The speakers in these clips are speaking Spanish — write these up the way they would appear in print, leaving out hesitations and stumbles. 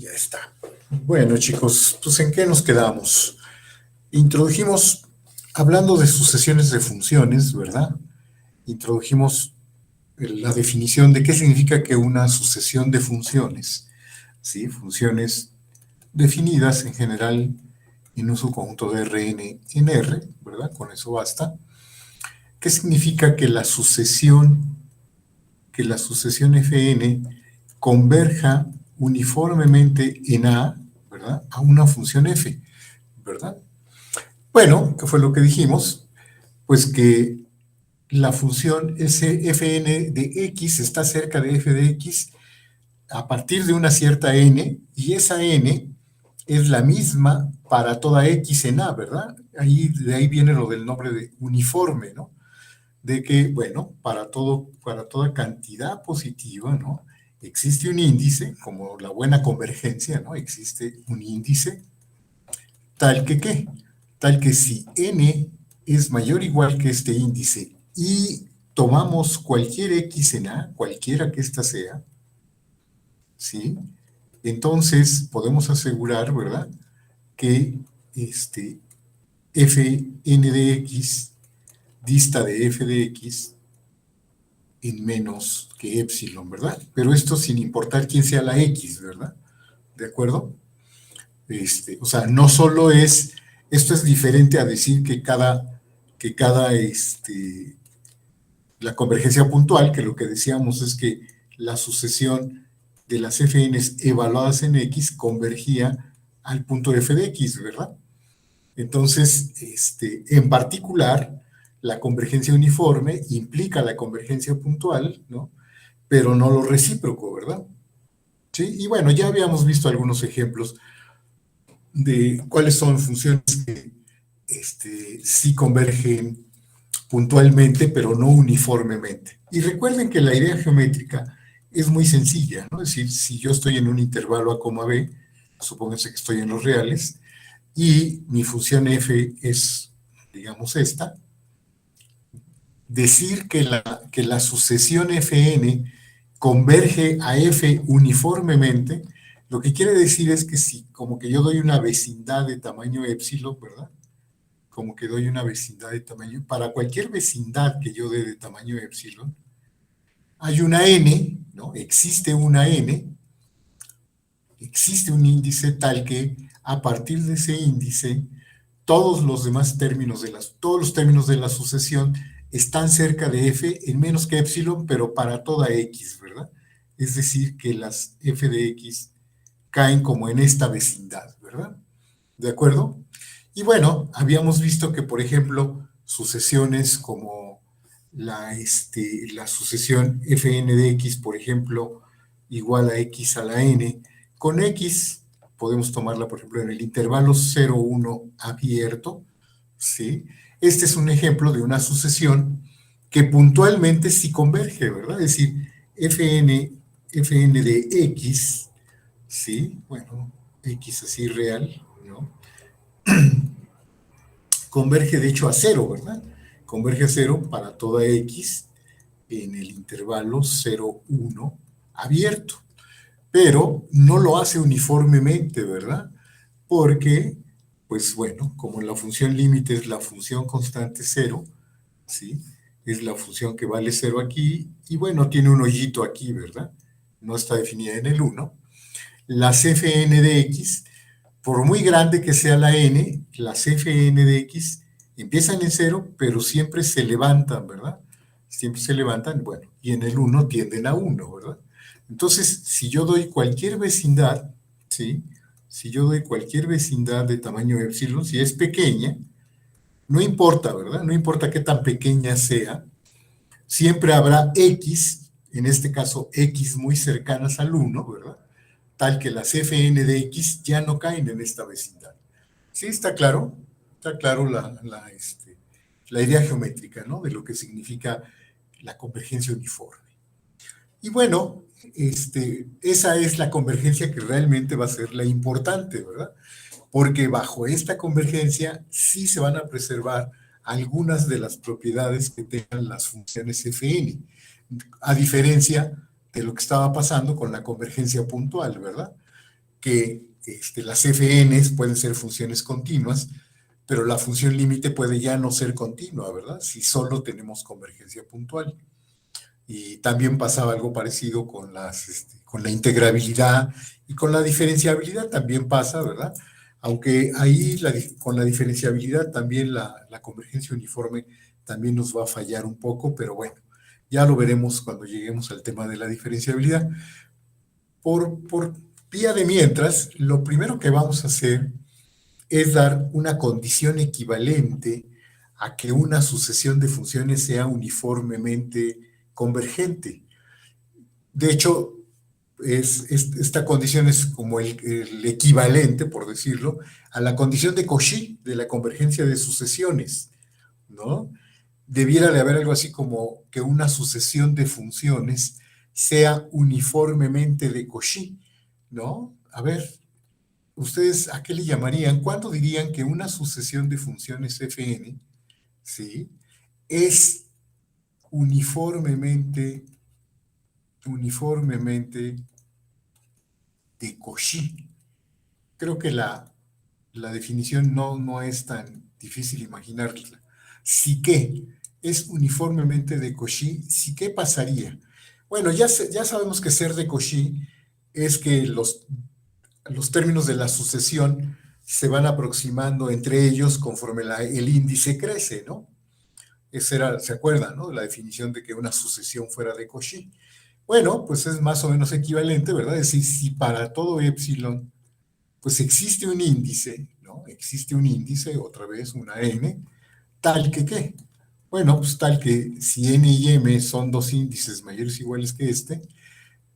Ya está. Bueno, chicos, pues ¿en qué nos quedamos? Introdujimos, hablando de sucesiones de funciones, ¿verdad? Introdujimos la definición de qué significa que una sucesión de funciones, ¿sí? Funciones definidas en general en un subconjunto de Rn en R, ¿verdad? Con eso basta. ¿Qué significa que la sucesión Fn converja uniformemente en A, ¿verdad? A una función f, ¿verdad? Bueno, ¿qué fue lo que dijimos? Pues que la función Fn de x está cerca de f de x a partir de una cierta n, y esa n es la misma para toda x en A, ¿verdad? De ahí viene lo del nombre de uniforme, ¿no? De que, bueno, para toda cantidad positiva, ¿no? Existe un índice, como la buena convergencia, ¿no? Existe un índice tal que ¿qué? Tal que si n es mayor o igual que este índice y tomamos cualquier x en A, cualquiera que ésta sea, ¿sí? Entonces podemos asegurar, ¿verdad? Que fn de x dista de f de x en menos que epsilon, ¿verdad? Pero esto sin importar quién sea la x, ¿verdad? ¿De acuerdo? O sea, no solo esto es diferente a decir que la convergencia puntual, que lo que decíamos es que la sucesión de las fn's evaluadas en x convergía al punto f de x, ¿verdad? Entonces, en particular, la convergencia uniforme implica la convergencia puntual, ¿no? Pero no lo recíproco, ¿verdad? Sí, y bueno, ya habíamos visto algunos ejemplos de cuáles son funciones que sí convergen puntualmente, pero no uniformemente. Y recuerden que la idea geométrica es muy sencilla, ¿no? Es decir, si yo estoy en un intervalo A, B, supónganse que estoy en los reales, y mi función f es, digamos, esta, decir que la sucesión fn converge a f uniformemente, lo que quiere decir es que si como que yo doy una vecindad de tamaño epsilon, ¿verdad? Como que doy una vecindad de tamaño, para cualquier vecindad que yo dé de tamaño epsilon, hay una n, ¿no? Existe una n, existe un índice tal que a partir de ese índice, todos los términos de la sucesión están cerca de f en menos que epsilon, pero para toda x, ¿verdad? Es decir, que las f de x caen como en esta vecindad, ¿verdad? ¿De acuerdo? Y bueno, habíamos visto que, por ejemplo, sucesiones como la sucesión fn de x, por ejemplo, igual a x a la n, con x podemos tomarla, por ejemplo, en el intervalo 0, 1 abierto, ¿sí? Este es un ejemplo de una sucesión que puntualmente sí converge, ¿verdad? Es decir, fn de x, ¿sí? Bueno, x así real, ¿no? Converge de hecho a cero, ¿verdad? Converge a cero para toda x en el intervalo 0, 1 abierto. Pero no lo hace uniformemente, ¿verdad? Porque, pues bueno, como la función límite es la función constante cero, ¿sí? Es la función que vale cero aquí, y bueno, tiene un hoyito aquí, ¿verdad? No está definida en el 1. Las fn de x, por muy grande que sea la n, las fn de x empiezan en cero, pero siempre se levantan, ¿verdad? Siempre se levantan, bueno, y en el 1 tienden a 1, ¿verdad? Entonces, si yo doy cualquier vecindad, ¿sí? Si yo doy cualquier vecindad de tamaño epsilon, si es pequeña, no importa, ¿verdad? No importa qué tan pequeña sea, siempre habrá x, en este caso x muy cercanas al 1, ¿verdad? Tal que las fn de x ya no caen en esta vecindad. ¿Sí está claro? Está claro la idea geométrica, ¿no? De lo que significa la convergencia uniforme. Y bueno, esa es la convergencia que realmente va a ser la importante, ¿verdad? Porque bajo esta convergencia sí se van a preservar algunas de las propiedades que tengan las funciones fn, a diferencia de lo que estaba pasando con la convergencia puntual, ¿verdad? que las FNs pueden ser funciones continuas, pero la función límite puede ya no ser continua, ¿verdad? Si solo tenemos convergencia puntual. Y también pasaba algo parecido con con la integrabilidad y con la diferenciabilidad también pasa, ¿verdad? Aunque ahí con la diferenciabilidad también la convergencia uniforme también nos va a fallar un poco, pero bueno, ya lo veremos cuando lleguemos al tema de la diferenciabilidad. Por vía de mientras, lo primero que vamos a hacer es dar una condición equivalente a que una sucesión de funciones sea uniformemente convergente. De hecho, esta condición es como el equivalente, por decirlo, a la condición de Cauchy de la convergencia de sucesiones, ¿no? Debiera de haber algo así como que una sucesión de funciones sea uniformemente de Cauchy, ¿no? A ver, ¿ustedes a qué le llamarían? ¿Cuándo dirían que una sucesión de funciones fn, ¿sí?, es uniformemente de Cauchy? Creo que la definición no es tan difícil imaginarla. Si que es uniformemente de Cauchy, si qué pasaría. Bueno, ya sabemos que ser de Cauchy es que los términos de la sucesión se van aproximando entre ellos conforme el índice crece, ¿no? Esa era, ¿se acuerdan, no? La definición de que una sucesión fuera de Cauchy. Bueno, pues es más o menos equivalente, ¿verdad? Es decir, si para todo epsilon, pues existe un índice, ¿no? Existe un índice, otra vez una n, tal que ¿qué? Bueno, pues tal que si n y m son dos índices mayores o iguales que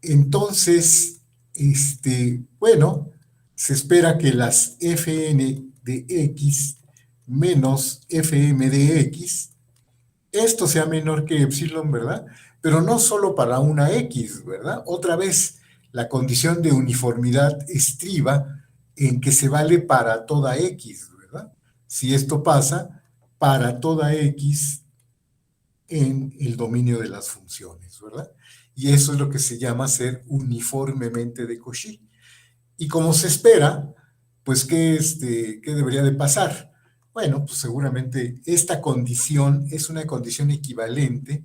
entonces, bueno, se espera que las fn de x menos fm de x, esto sea menor que epsilon, ¿verdad? Pero no solo para una x, ¿verdad? Otra vez, la condición de uniformidad estriba en que se vale para toda x, ¿verdad? Si esto pasa, para toda x en el dominio de las funciones, ¿verdad? Y eso es lo que se llama ser uniformemente de Cauchy. Y como se espera, pues, ¿qué debería de pasar? Bueno, pues seguramente esta condición es una condición equivalente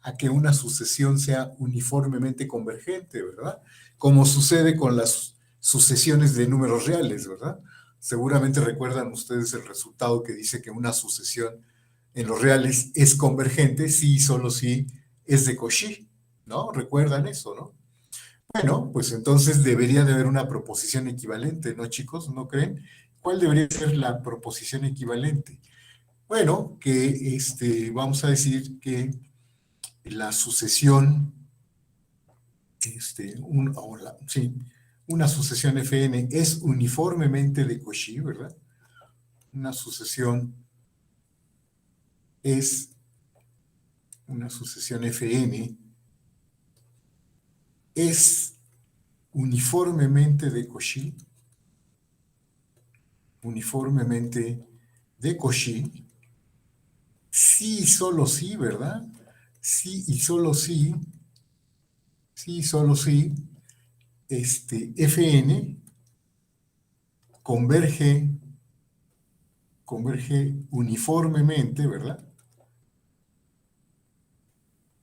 a que una sucesión sea uniformemente convergente, ¿verdad? Como sucede con las sucesiones de números reales, ¿verdad? Seguramente recuerdan ustedes el resultado que dice que una sucesión en los reales es convergente si y solo si es de Cauchy, ¿no? ¿Recuerdan eso, no? Bueno, pues entonces debería de haber una proposición equivalente, ¿no, chicos? ¿No creen? ¿Cuál debería ser la proposición equivalente? Bueno, que vamos a decir que la sucesión, sí, una sucesión Fn es uniformemente de Cauchy, ¿verdad? Una sucesión es una sucesión Fn es uniformemente de Cauchy, uniformemente de Cauchy, sí y solo sí, ¿verdad? Sí y solo sí, sí y solo sí, Fn converge uniformemente, ¿verdad?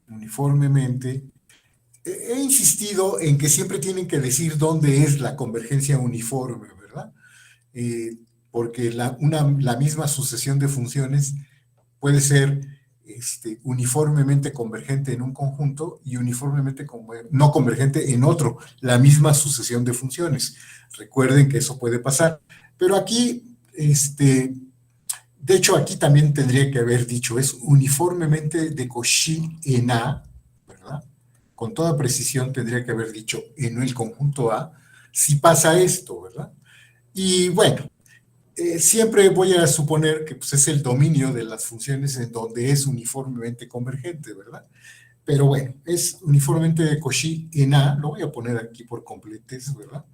Uniformemente. He insistido en que siempre tienen que decir dónde es la convergencia uniforme, ¿verdad? Porque la misma sucesión de funciones puede ser uniformemente convergente en un conjunto y uniformemente no convergente en otro, la misma sucesión de funciones. Recuerden que eso puede pasar. Pero aquí, de hecho, aquí también tendría que haber dicho, es uniformemente de Cauchy en A, ¿verdad? Con toda precisión tendría que haber dicho en el conjunto A, si pasa esto, ¿verdad? Y bueno, siempre voy a suponer que pues, es el dominio de las funciones en donde es uniformemente convergente, ¿verdad? Pero bueno, es uniformemente de Cauchy en A, lo voy a poner aquí por completez, ¿verdad?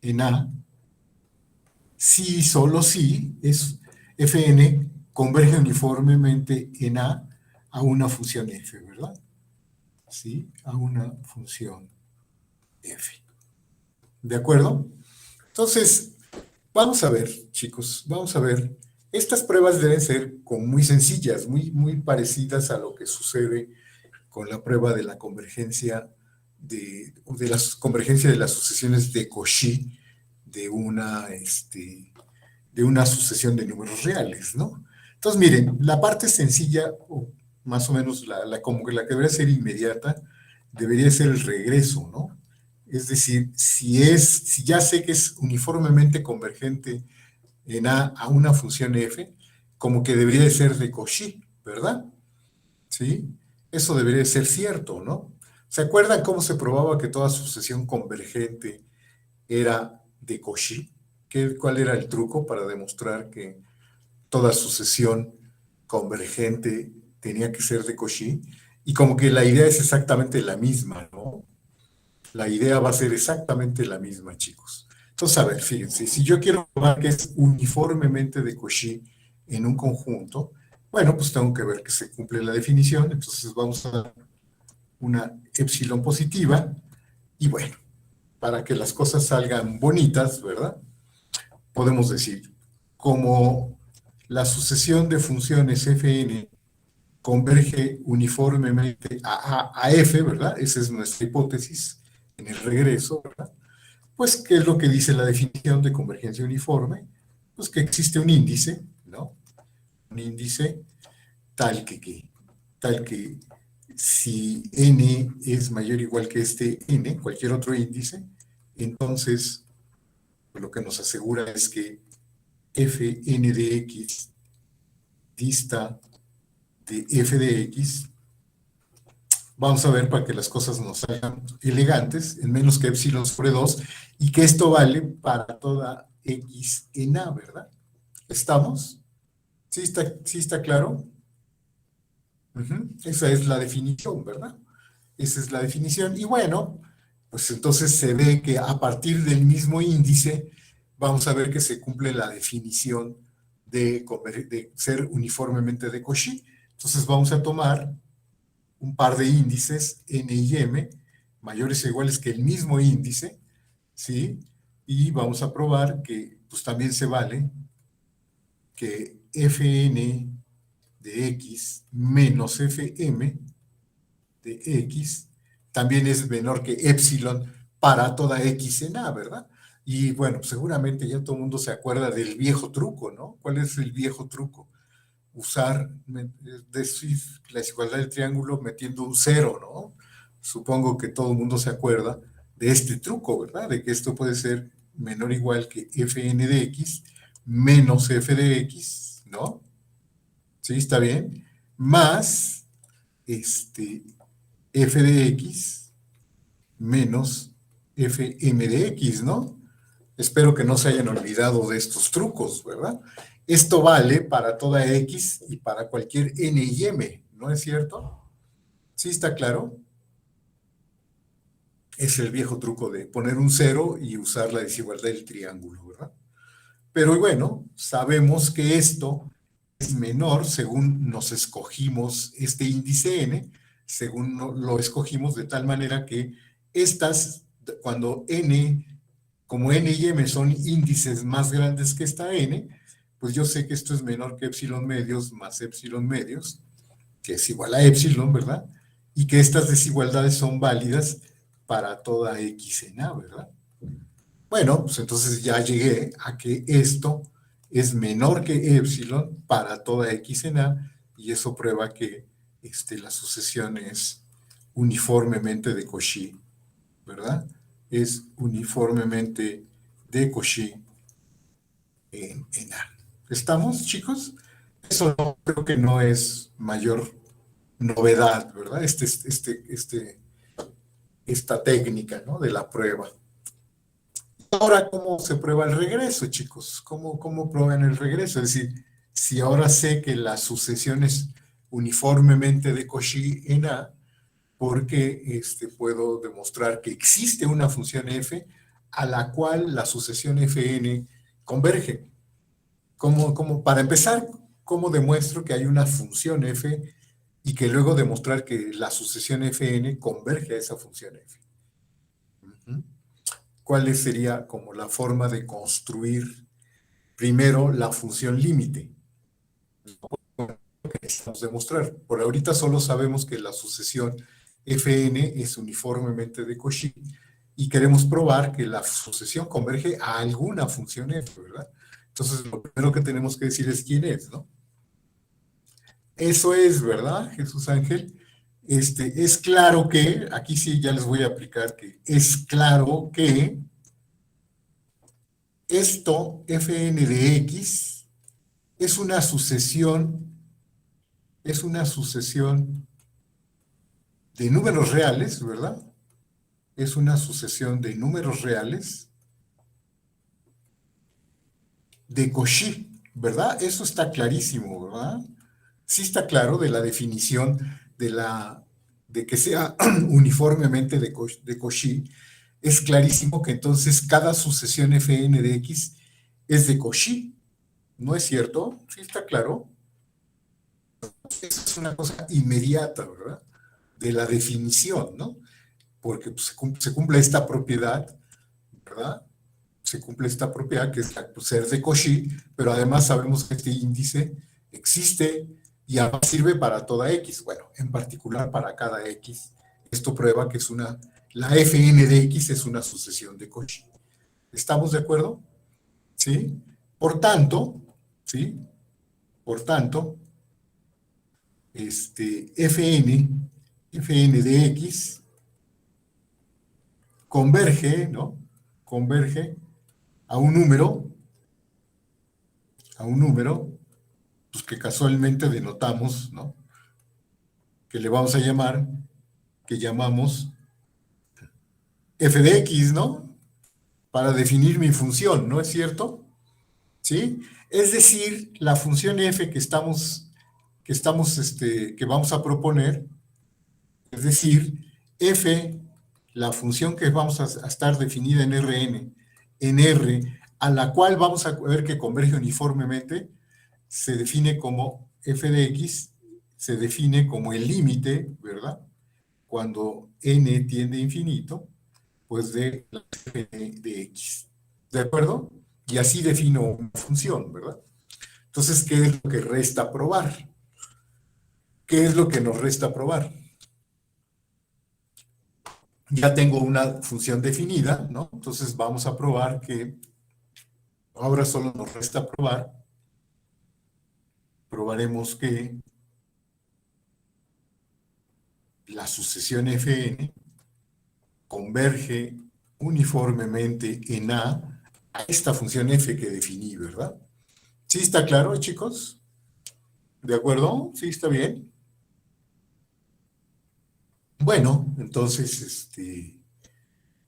En A, si solo si es Fn converge uniformemente en a una función f, ¿verdad? ¿Sí? A una función f. ¿De acuerdo? Entonces, vamos a ver, chicos, vamos a ver. Estas pruebas deben ser como muy sencillas, muy parecidas a lo que sucede con la prueba de la convergencia de la convergencia de las sucesiones de Cauchy de una sucesión de números reales, ¿no? Entonces, miren, la parte sencilla, o más o menos como que la que debería ser inmediata, debería ser el regreso, ¿no? Es decir, si ya sé que es uniformemente convergente en a una función f, como que debería de ser de Cauchy, ¿verdad? ¿Sí? Eso debería de ser cierto, ¿no? ¿Se acuerdan cómo se probaba que toda sucesión convergente era de Cauchy? ¿Cuál era el truco para demostrar que toda sucesión convergente tenía que ser de Cauchy? Y como que la idea es exactamente la misma, ¿no? La idea va a ser exactamente la misma, chicos. Entonces, a ver, fíjense, si yo quiero probar que es uniformemente de Cauchy en un conjunto, bueno, pues tengo que ver que se cumple la definición, entonces vamos a dar una epsilon positiva, y bueno, para que las cosas salgan bonitas, ¿verdad? Podemos decir, como la sucesión de funciones fn converge uniformemente a f, ¿verdad? Esa es nuestra hipótesis en el regreso, ¿verdad? Pues, ¿qué es lo que dice la definición de convergencia uniforme? Pues que existe un índice, ¿no? Un índice tal que si n es mayor o igual que este n, cualquier otro índice, entonces lo que nos asegura es que fn de x dista de f de x, vamos a ver para que las cosas nos salgan elegantes, en menos que epsilon sobre 2, y que esto vale para toda x en a, ¿verdad? ¿Estamos? Sí está claro? Esa es la definición, ¿verdad? Esa es la definición. Y bueno, pues entonces se ve que a partir del mismo índice, vamos a ver que se cumple la definición de ser uniformemente de Cauchy. Entonces vamos a tomar un par de índices, n y m, mayores o iguales que el mismo índice, ¿sí? Y vamos a probar que pues también se vale que fn de x menos fm de x también es menor que epsilon para toda x en a, ¿verdad? Y bueno, seguramente ya todo el mundo se acuerda del viejo truco, ¿no? ¿Cuál es el viejo truco? Usar decir la desigualdad del triángulo metiendo un cero, ¿no? Supongo que todo el mundo se acuerda de este truco, ¿verdad? De que esto puede ser menor o igual que fn de x menos f de x, ¿no? ¿Sí? ¿Está bien? Más f de x menos fm de x, ¿no? Espero que no se hayan olvidado de estos trucos, ¿verdad? Esto vale para toda x y para cualquier n y m, ¿no es cierto? ¿Sí está claro? Es el viejo truco de poner un cero y usar la desigualdad del triángulo, ¿verdad? Pero bueno, sabemos que esto es menor según nos escogimos este índice n, según lo escogimos de tal manera que estas, cuando n, como n y m son índices más grandes que esta n, pues yo sé que esto es menor que epsilon medios más epsilon medios, que es igual a epsilon, ¿verdad? Y que estas desigualdades son válidas para toda x en a, ¿verdad? Bueno, pues entonces ya llegué a que esto es menor que epsilon para toda x en a, y eso prueba que la sucesión es uniformemente de Cauchy, ¿verdad? Es uniformemente de Cauchy en A. ¿Estamos, chicos? Eso creo que no es mayor novedad, ¿verdad? Esta técnica, ¿no? De la prueba. Ahora, ¿cómo se prueba el regreso, chicos? ¿Cómo prueban el regreso? Es decir, si ahora sé que la sucesión es uniformemente de Cauchy en A, porque puedo demostrar que existe una función f a la cual la sucesión fn converge. Para empezar, ¿cómo demuestro que hay una función f y que luego demostrar que la sucesión fn converge a esa función f? ¿cuál sería como la forma de construir primero la función límite? Que necesitamos demostrar. Por ahorita solo sabemos que la sucesión Fn es uniformemente de Cauchy y queremos probar que la sucesión converge a alguna función f, ¿verdad? Entonces, lo primero que tenemos que decir es quién es, ¿no? Eso es, ¿verdad, Jesús Ángel? Es claro que, aquí sí ya les voy a aplicar que es claro que esto, Fn de x, es una sucesión de números reales, ¿verdad? Es una sucesión de números reales de Cauchy, ¿verdad? Eso está clarísimo, ¿verdad? Sí está claro de la definición de que sea uniformemente de Cauchy. Es clarísimo que entonces cada sucesión Fn de x es de Cauchy, ¿no es cierto? Sí está claro. Eso es una cosa inmediata, ¿verdad? De la definición, ¿no? Porque pues, se cumple esta propiedad, ¿verdad? Se cumple esta propiedad que es ser de Cauchy, pero además sabemos que este índice existe y además sirve para toda X. Bueno, en particular para cada X. Esto prueba que la Fn de X es una sucesión de Cauchy. ¿Estamos de acuerdo? ¿Sí? Por tanto, ¿sí? Por tanto, Fn de X converge, ¿no? Converge a un número, a un número, pues que casualmente denotamos, ¿no? Que le vamos a llamar, que llamamos f de x, ¿no? Para definir mi función, ¿no es cierto? ¿Sí? Es decir, la función f que vamos a proponer, es decir, f, la función que vamos a estar definida en Rn, en R, a la cual vamos a ver que converge uniformemente, se define como f de x, se define como el límite, ¿verdad? Cuando n tiende a infinito, pues de la f de x. ¿De acuerdo? Y así defino una función, ¿verdad? Entonces, ¿qué es lo que resta probar? ¿Qué es lo que nos resta probar? Ya tengo una función definida, ¿no? Entonces vamos a probar que ahora solo nos resta probar, probaremos que la sucesión Fn converge uniformemente en a esta función f que definí, ¿verdad? ¿Sí está claro, chicos? ¿De acuerdo? ¿Sí está bien? Bueno, entonces,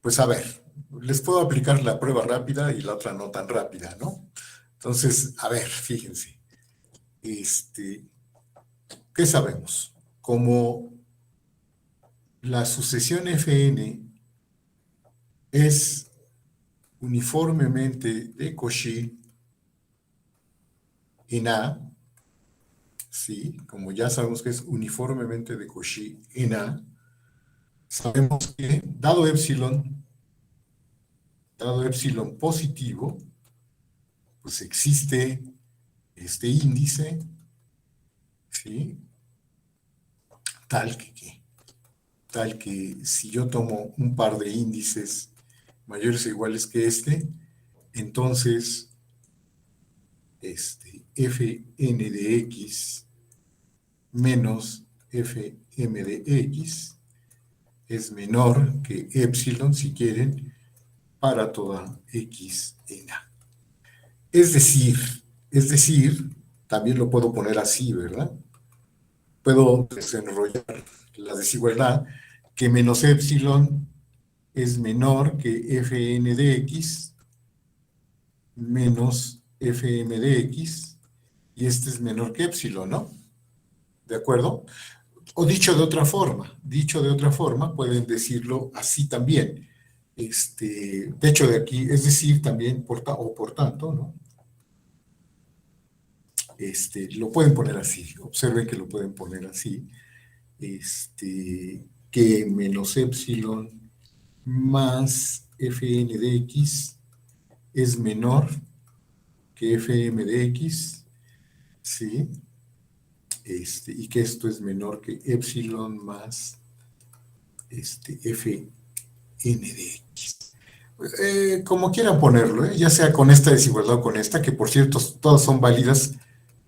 pues a ver, les puedo aplicar la prueba rápida y la otra no tan rápida, ¿no? Entonces, a ver, fíjense, ¿qué sabemos? Como la sucesión Fn es uniformemente de Cauchy en A, ¿sí? Como ya sabemos que es uniformemente de Cauchy en A, sabemos que dado epsilon positivo, pues existe este índice, ¿sí? Tal tal que si yo tomo un par de índices mayores o iguales que entonces fn de x menos fm de x es menor que epsilon, si quieren, para toda x en A. Es decir, también lo puedo poner así, ¿verdad? Puedo desenrollar la desigualdad que menos epsilon es menor que fn de x menos fm de x y este es menor que epsilon, ¿no? ¿De acuerdo? O dicho de otra forma, pueden decirlo así también. De hecho, de aquí, es decir, también, por tanto, ¿no? Lo pueden poner así, observen que lo pueden poner así, que menos epsilon más fn de x es menor que fm de x, ¿sí? Y que esto es menor que epsilon más fn de x. Como quieran ponerlo, ya sea con esta desigualdad o con esta, que por cierto, todas son válidas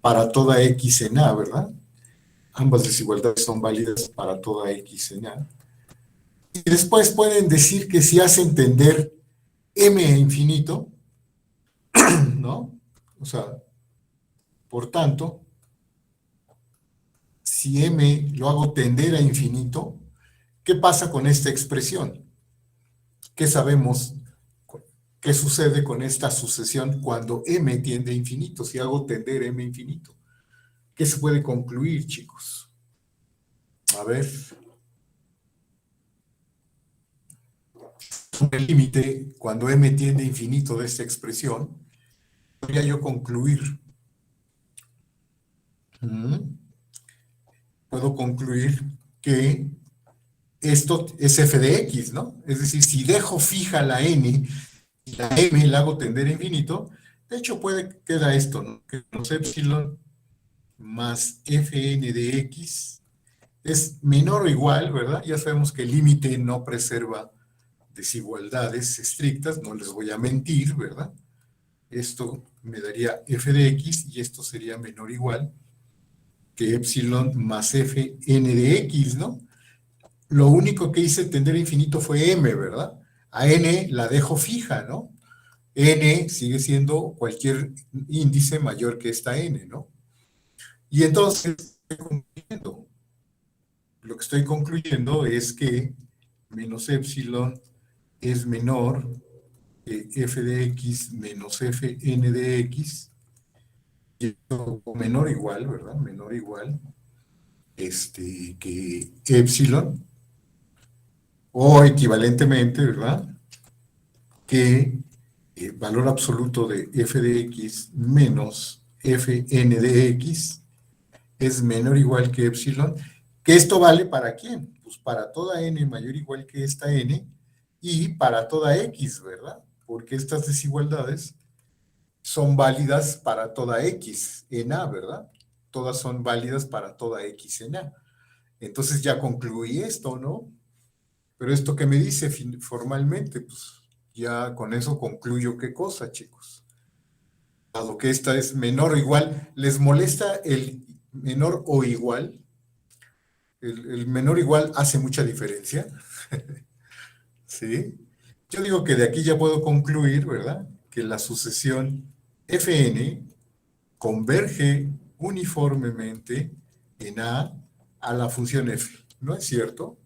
para toda x en A, ¿verdad? Ambas desigualdades son válidas para toda x en A. Y después pueden decir que si hace entender m a infinito, ¿no? O sea, por tanto, si m lo hago tender a infinito, ¿qué pasa con esta expresión? ¿Qué sabemos? ¿Qué sucede con esta sucesión cuando m tiende a infinito? Si hago tender m a infinito. ¿Qué se puede concluir, chicos? A ver. El límite, cuando m tiende a infinito de esta expresión, podría yo concluir. Puedo concluir que esto es f de x, ¿no? Es decir, si dejo fija la n y la m la hago tender a infinito, de hecho queda esto, ¿no? Que los epsilon más fn de x es menor o igual, ¿verdad? Ya sabemos que el límite no preserva desigualdades estrictas, no les voy a mentir, ¿verdad? Esto me daría f de x y esto sería menor o igual que epsilon más fn de x, ¿no? Lo único que hice tender a infinito fue m, ¿verdad? A n la dejo fija, ¿no? N sigue siendo cualquier índice mayor que esta n, ¿no? Y entonces, lo que estoy concluyendo es que menos epsilon es menor que f de x menos fn de x, o menor o igual, ¿verdad? Menor o igual, que epsilon, o equivalentemente, ¿verdad? Que valor absoluto de f de x menos fn de x es menor o igual que epsilon, que esto vale ¿para quién? Pues para toda n mayor o igual que esta n y para toda x, ¿verdad? Porque estas desigualdades son válidas para toda x en A, ¿verdad? Todas son válidas para toda x en A. Entonces ya concluí esto, ¿no? Pero esto que me dice formalmente, pues ya con eso concluyo qué cosa, chicos. Dado que esta es menor o igual, ¿les molesta el menor o igual? El menor o igual hace mucha diferencia, ¿sí? Yo digo que de aquí ya puedo concluir, ¿verdad? Que la sucesión Fn converge uniformemente en a la función f, ¿no es cierto?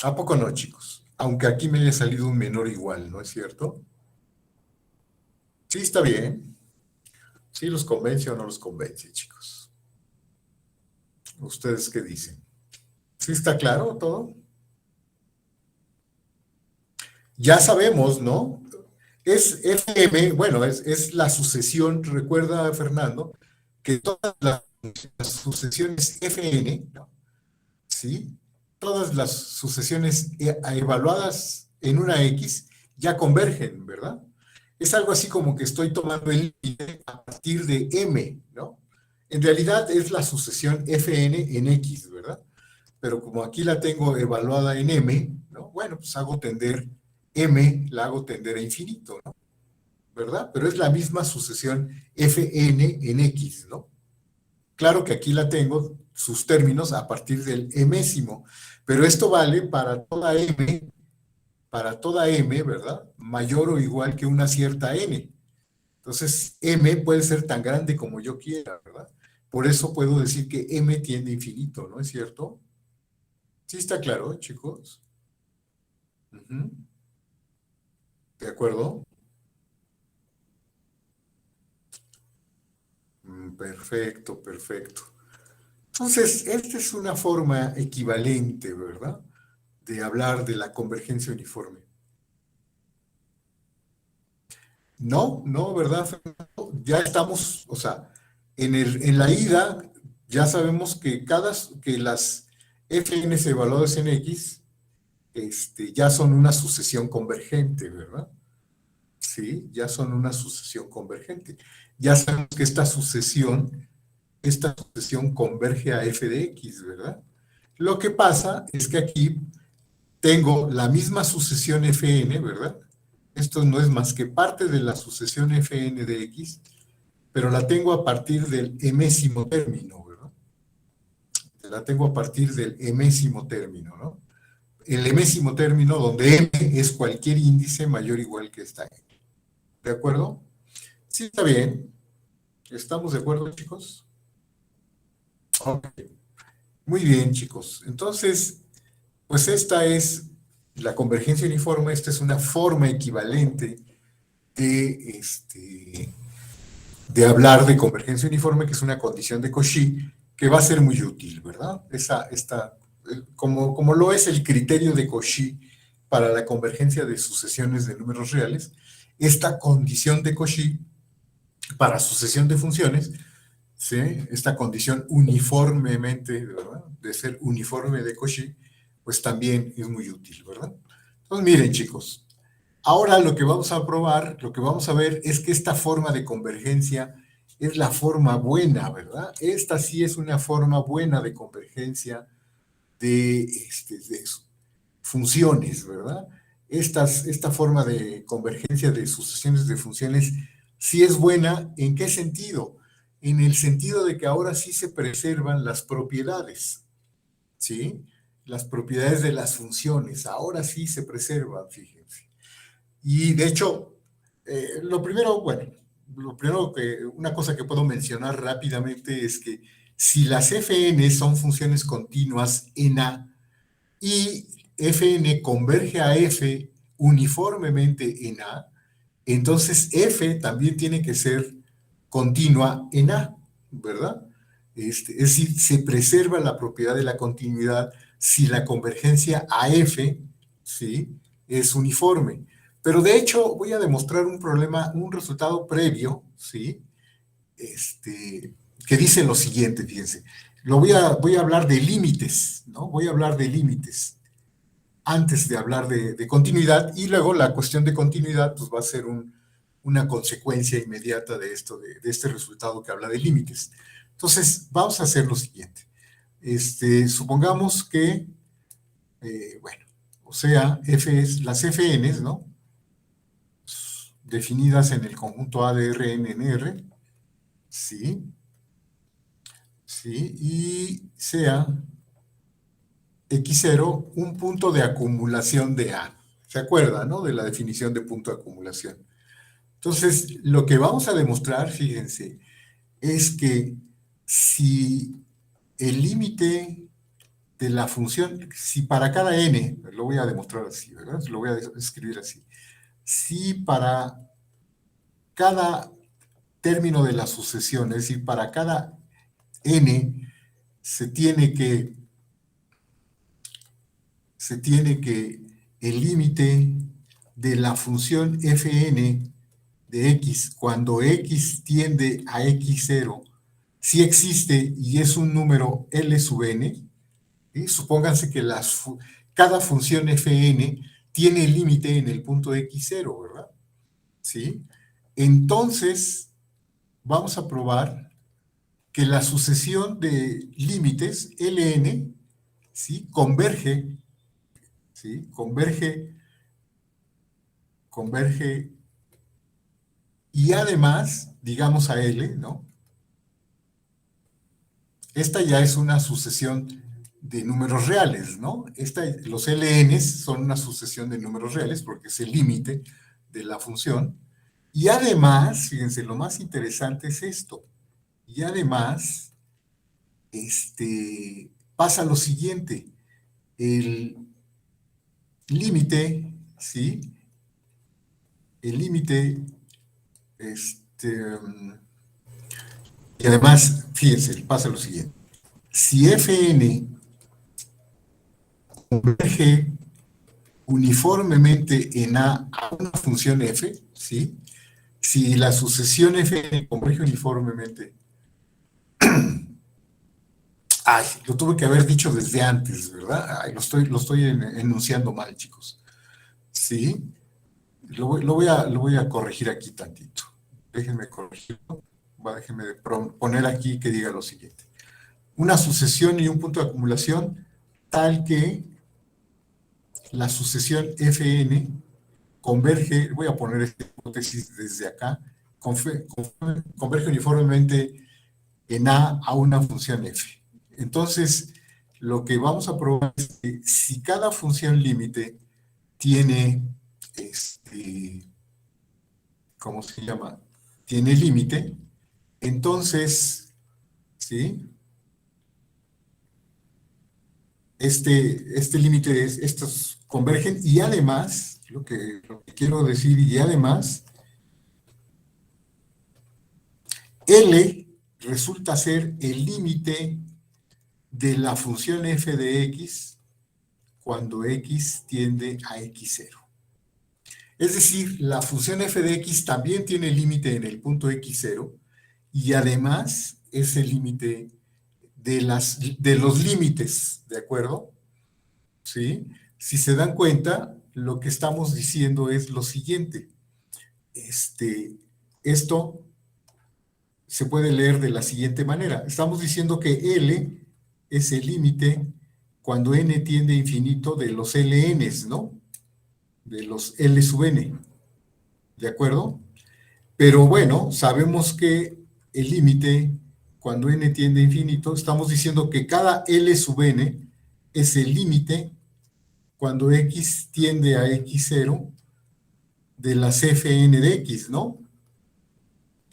¿A poco no, chicos? Aunque aquí me haya salido un menor igual, ¿no es cierto? Sí, está bien. Sí los convence o no los convence, chicos. ¿Ustedes qué dicen? ¿Sí está claro todo? Ya sabemos, ¿no? Es FM, bueno, es la sucesión, recuerda Fernando, que todas las sucesiones FN, ¿no? ¿Sí? Todas las sucesiones evaluadas en una X ya convergen, ¿verdad? Es algo así como que estoy tomando el límite a partir de M, ¿no? En realidad es la sucesión Fn en X, ¿verdad? Pero como aquí la tengo evaluada en M, ¿no? Bueno, pues hago tender M, la hago tender a infinito, ¿no? ¿Verdad? Pero es la misma sucesión Fn en X, ¿no? Claro que aquí la tengo, sus términos, a partir del mésimo, pero esto vale para toda m, ¿verdad? Mayor o igual que una cierta n. Entonces, m puede ser tan grande como yo quiera, ¿verdad? Por eso puedo decir que m tiende a infinito, ¿no es cierto? ¿Sí está claro, chicos? Uh-huh. ¿De acuerdo? Perfecto, perfecto. Entonces, esta es una forma equivalente, ¿verdad? De hablar de la convergencia uniforme. No, no, ¿verdad, Fernando? Ya estamos, o sea, en la ida ya sabemos que las fn evaluadas en x ya son una sucesión convergente, ¿verdad? Sí, ya son una sucesión convergente. Ya sabemos que esta sucesión converge a f de x, ¿verdad? Lo que pasa es que aquí tengo la misma sucesión fn, ¿verdad? Esto no es más que parte de la sucesión fn de x, pero la tengo a partir del enésimo término, ¿verdad? La tengo a partir del enésimo término, ¿no? El enésimo término donde m es cualquier índice mayor o igual que esta n. ¿De acuerdo? Sí, está bien. ¿Estamos de acuerdo, chicos? Ok. Muy bien, chicos. Entonces, pues esta es la convergencia uniforme, esta es una forma equivalente de hablar de convergencia uniforme, que es una condición de Cauchy, que va a ser muy útil, ¿verdad? Como lo es el criterio de Cauchy para la convergencia de sucesiones de números reales, esta condición de Cauchy para sucesión de funciones, ¿sí? Esta condición uniformemente, ¿verdad? De ser uniforme de Cauchy, pues también es muy útil, ¿verdad? Entonces, miren, chicos, ahora lo que vamos a probar, lo que vamos a ver es que esta forma de convergencia es la forma buena, ¿verdad? Esta sí es una forma buena de convergencia de funciones, ¿verdad? Esta forma de convergencia de sucesiones de funciones sí es buena. ¿En qué sentido? En el sentido de que ahora sí se preservan las propiedades, ¿sí? Las propiedades de las funciones, ahora sí se preservan, fíjense. Y de hecho, una cosa que puedo mencionar rápidamente es que si las fn son funciones continuas en A y fn converge a f uniformemente en A, entonces f también tiene que ser continua en A, ¿verdad? Es decir, se preserva la propiedad de la continuidad si la convergencia a f, ¿sí?, es uniforme. Pero de hecho voy a demostrar un resultado previo, ¿sí?, que dice lo siguiente, fíjense. Voy a hablar de límites, ¿no? Voy a hablar de límites antes de hablar de continuidad, y luego la cuestión de continuidad pues va a ser una consecuencia inmediata de este resultado que habla de límites. Entonces, vamos a hacer lo siguiente. Supongamos que, bueno, o sea, las FNs, ¿no?, definidas en el conjunto A de Rn en R, ¿sí? ¿Sí? Y sea X0 un punto de acumulación de A. ¿Se acuerda, no?, de la definición de punto de acumulación. Entonces, lo que vamos a demostrar, fíjense, es que si el límite de la función, si para cada n, lo voy a demostrar así, ¿verdad? Lo voy a escribir así. Si para cada término de la sucesión, es decir, para cada n, se tiene que el límite de la función fn de x, cuando x tiende a x0, si existe y es un número L sub n, ¿sí? Supónganse que cada función fn tiene límite en el punto x0, ¿verdad? ¿Sí? Entonces, vamos a probar que la sucesión de límites Ln, ¿sí?, converge, ¿sí?, converge, y además, digamos a L, ¿no?, esta ya es una sucesión de números reales, ¿no? Los LNs son una sucesión de números reales porque es el límite de la función. Y además, fíjense, lo más interesante es esto. Y además, pasa lo siguiente. El límite, ¿sí? El límite, y además, fíjense, pasa lo siguiente. Si Fn converge uniformemente en a una función f, ¿sí? Si la sucesión Fn converge uniformemente Ay, lo tuve que haber dicho desde antes, ¿verdad? Ay, lo estoy enunciando mal, chicos. Sí, lo voy a corregir aquí tantito. Déjenme corregirlo. Déjenme poner aquí que diga lo siguiente. Una sucesión y un punto de acumulación tal que la sucesión Fn converge, voy a poner esta hipótesis desde acá, converge uniformemente en a una función f. Entonces, lo que vamos a probar es que si cada función límite tiene, ¿cómo se llama? Tiene límite, entonces, ¿sí? Este límite estos convergen y además, lo que quiero decir, y además, L resulta ser el límite de la función f de x cuando x tiende a x0. Es decir, la función f de x también tiene límite en el punto x0 y además es el límite de los límites, ¿de acuerdo? ¿Sí? Si se dan cuenta, lo que estamos diciendo es lo siguiente. Esto se puede leer de la siguiente manera. Estamos diciendo que L es el límite cuando n tiende a infinito de los Ln's, ¿no? De los L sub n, ¿de acuerdo? Pero bueno, sabemos que el límite, cuando n tiende a infinito, estamos diciendo que cada L sub n es el límite cuando x tiende a x0 de las Fn de x, ¿no?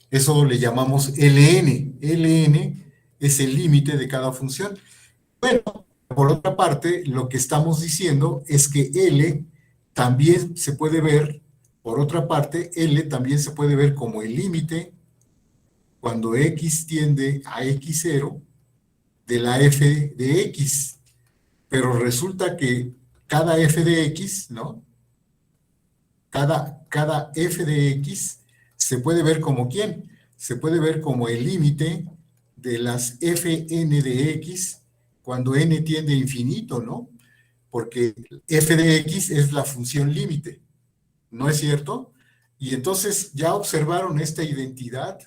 Eso le llamamos Ln. Ln es el límite de cada función. Bueno, por otra parte, lo que estamos diciendo es que L también se puede ver, por otra parte, L también se puede ver como el límite cuando x tiende a x0 de la f de x. Pero resulta que cada f de x, ¿no? Cada f de x se puede ver como ¿quién? Se puede ver como el límite de las fn de x cuando n tiende a infinito, ¿no? Porque f de x es la función límite, ¿no es cierto? Y entonces ya observaron esta identidad,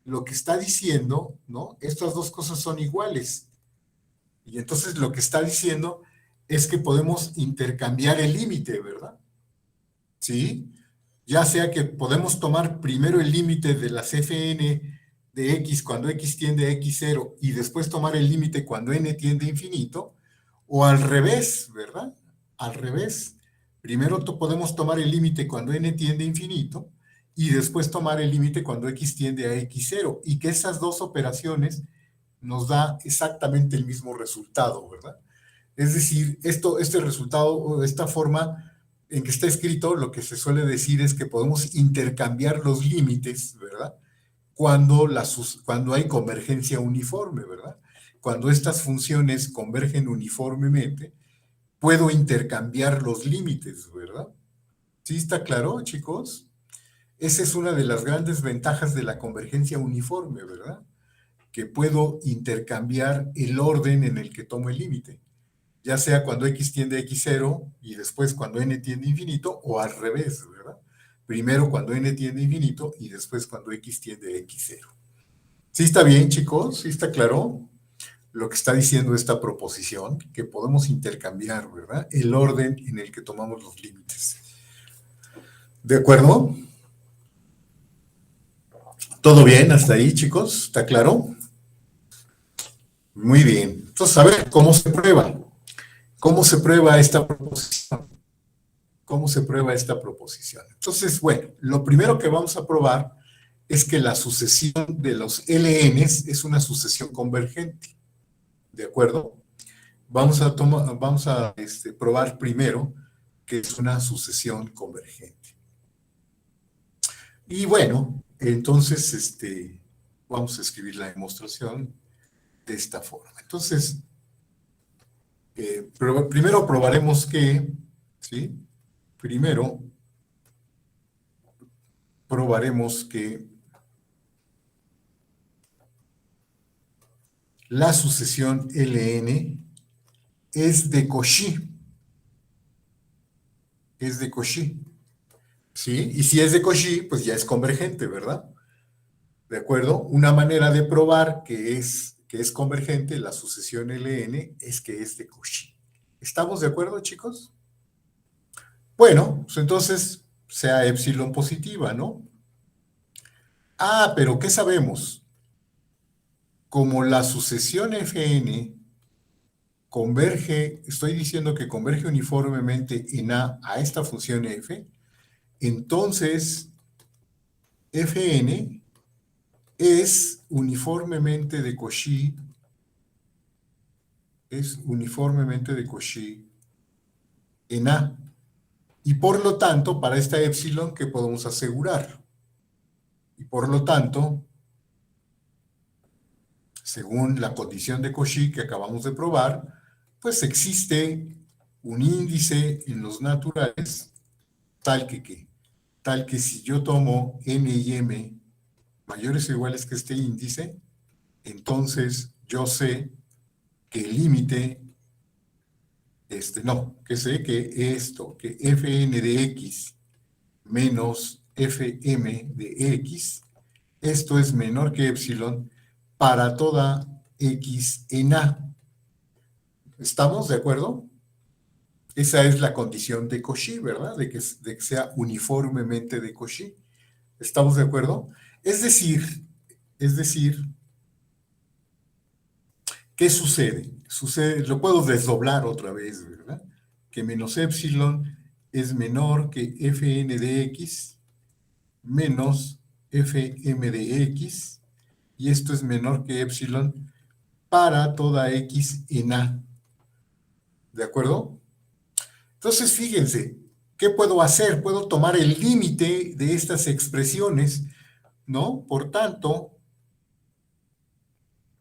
lo que está diciendo, ¿no? Estas dos cosas son iguales. Y entonces lo que está diciendo es que podemos intercambiar el límite, ¿verdad? ¿Sí? Ya sea que podemos tomar primero el límite de las fn de x cuando x tiende a x0 y después tomar el límite cuando n tiende a infinito, o al revés, ¿verdad? Al revés. Primero podemos tomar el límite cuando n tiende a infinito y después tomar el límite cuando x tiende a x0 y que esas dos operaciones nos da exactamente el mismo resultado, ¿verdad? Es decir, este resultado o esta forma en que está escrito, lo que se suele decir es que podemos intercambiar los límites, ¿verdad? Cuando hay convergencia uniforme, ¿verdad? Cuando estas funciones convergen uniformemente, puedo intercambiar los límites, ¿verdad? ¿Sí está claro, chicos? Esa es una de las grandes ventajas de la convergencia uniforme, ¿verdad? Que puedo intercambiar el orden en el que tomo el límite, ya sea cuando x tiende a x0 y después cuando n tiende a infinito, o al revés, ¿verdad? Primero cuando n tiende a infinito y después cuando x tiende a x0. ¿Sí está bien, chicos? ¿Sí está claro lo que está diciendo esta proposición? Que podemos intercambiar, ¿verdad? El orden en el que tomamos los límites. ¿De acuerdo? ¿Todo bien hasta ahí, chicos? ¿Está claro? Muy bien. Entonces, a ver, ¿cómo se prueba? ¿Cómo se prueba esta proposición? ¿Cómo se prueba esta proposición? Entonces, bueno, lo primero que vamos a probar es que la sucesión de los LNs es una sucesión convergente. ¿De acuerdo? Vamos a probar primero que es una sucesión convergente. Y bueno, entonces vamos a escribir la demostración de esta forma. Entonces, primero probaremos que, ¿sí? Primero probaremos que la sucesión Ln es de Cauchy. Es de Cauchy. ¿Sí? Y si es de Cauchy, pues ya es convergente, ¿verdad? ¿De acuerdo? Una manera de probar que es convergente la sucesión Ln es que es de Cauchy. ¿Estamos de acuerdo, chicos? Bueno, pues entonces sea epsilon positiva, ¿no? Ah, pero ¿qué sabemos? Como la sucesión Fn converge, estoy diciendo que converge uniformemente en a esta función f, entonces Fn es uniformemente de Cauchy, en A. Y por lo tanto, para esta epsilon, ¿qué podemos asegurar? Y por lo tanto, según la condición de Cauchy que acabamos de probar, pues existe un índice en los naturales tal que si yo tomo n y m mayores o iguales que este índice, entonces yo sé que el límite, que sé que esto, que fn de x menos fm de x, esto es menor que epsilon para toda x en A. ¿Estamos de acuerdo? Esa es la condición de Cauchy, ¿verdad? De que sea uniformemente de Cauchy. ¿Estamos de acuerdo? Es decir, ¿qué sucede? Lo puedo desdoblar otra vez, ¿verdad? Que menos epsilon es menor que fn de x menos fm de x, y esto es menor que epsilon para toda x en A. ¿De acuerdo? Entonces, fíjense, ¿qué puedo hacer? Puedo tomar el límite de estas expresiones, ¿no? Por tanto,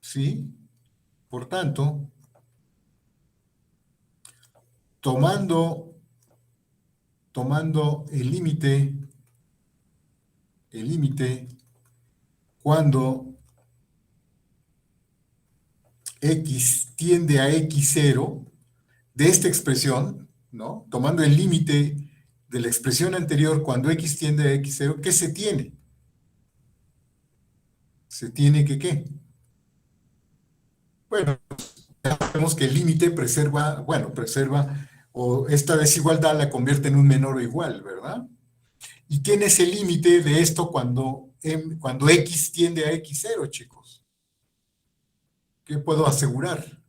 ¿sí? Por tanto, tomando el límite cuando x tiende a x0 de esta expresión, ¿no? Tomando el límite de la expresión anterior cuando x tiende a x0, ¿qué se tiene? Se tiene que ¿qué? Bueno, ya vemos que el límite preserva, o esta desigualdad la convierte en un menor o igual, ¿verdad? ¿Y quién es el límite de esto cuando x tiende a x0, chicos? ¿Qué puedo asegurar?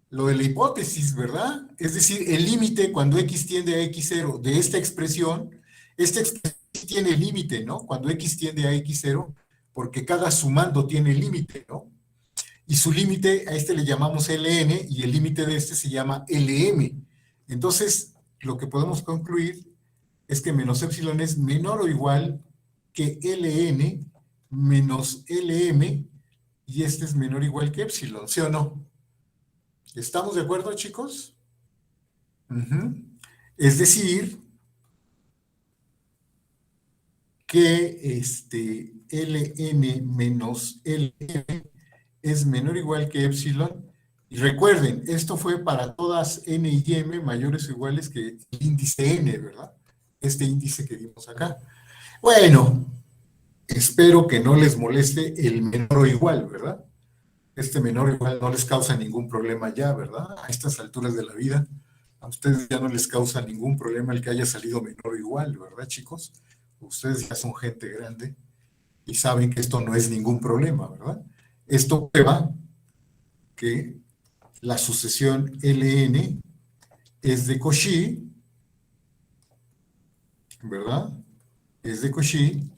Lo de la hipótesis, ¿verdad? Es decir, el límite cuando x tiende a x0 de esta expresión tiene límite, ¿no? Cuando x tiende a x0, porque cada sumando tiene límite, ¿no? Y su límite, a este le llamamos Ln, y el límite de este se llama Lm. Entonces, lo que podemos concluir es que menos epsilon es menor o igual que Ln menos Lm, y este es menor o igual que epsilon, ¿sí o no? ¿Estamos de acuerdo, chicos? Es decir, que Ln menos Lm es menor o igual que epsilon. Y recuerden, esto fue para todas n y m mayores o iguales que el índice n, ¿verdad? Este índice que vimos acá. Bueno, espero que no les moleste el menor o igual, ¿verdad? Este menor o igual no les causa ningún problema ya, ¿verdad? A estas alturas de la vida, a ustedes ya no les causa ningún problema el que haya salido menor o igual, ¿verdad, chicos? Ustedes ya son gente grande y saben que esto no es ningún problema, ¿verdad? Esto prueba que la sucesión Ln es de Cauchy, ¿verdad? Es de Cauchy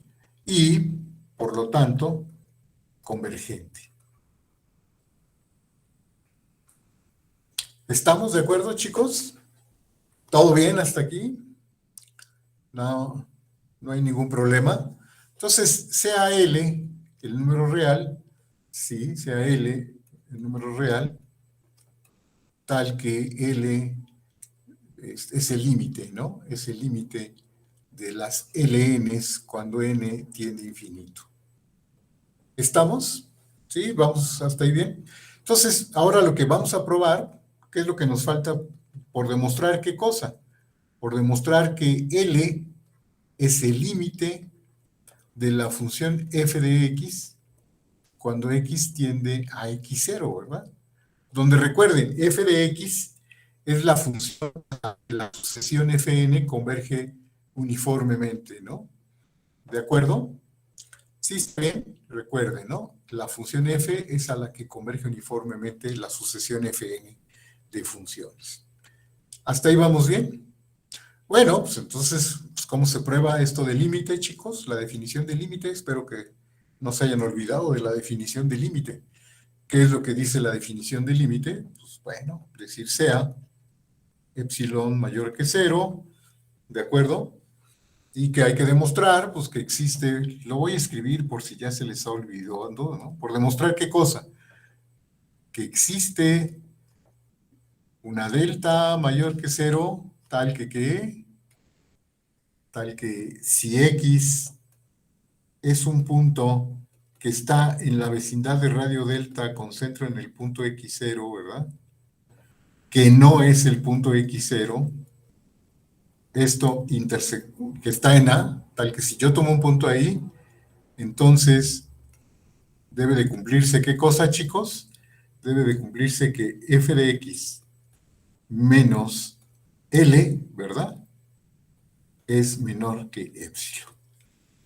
y, por lo tanto, convergente. ¿Estamos de acuerdo, chicos? ¿Todo bien hasta aquí? No, no hay ningún problema. Entonces, sea L el número real, sí, sea L el número real, tal que L es el límite, ¿no? Es el límite de las LNs cuando n tiende a infinito. ¿Estamos? ¿Sí? ¿Vamos hasta ahí bien? Entonces, ahora lo que vamos a probar, ¿qué es lo que nos falta por demostrar qué cosa? Por demostrar que L es el límite de la función f de x cuando x tiende a x0, ¿verdad? Donde recuerden, f de x es la función de la sucesión fn converge uniformemente, ¿no? ¿De acuerdo? Sí, está bien, recuerden, ¿no? La función f es a la que converge uniformemente la sucesión fn de funciones. ¿Hasta ahí vamos bien? Bueno, pues entonces, pues, ¿cómo se prueba esto de límite, chicos? La definición de límite, espero que no se hayan olvidado de la definición de límite. ¿Qué es lo que dice la definición de límite? Pues bueno, decir sea epsilon mayor que cero, ¿de acuerdo? Y que hay que demostrar, pues que existe, lo voy a escribir por si ya se les ha olvidado, ¿no? Por demostrar qué cosa, que existe una delta mayor que cero, tal que ¿qué? Tal que si x es un punto que está en la vecindad de radio delta con centro en el punto x0, ¿verdad? Que no es el punto x0, esto que está en A, tal que si yo tomo un punto ahí, entonces debe de cumplirse, ¿qué cosa, chicos? Debe de cumplirse que f de x menos L, ¿verdad? Es menor que epsilon.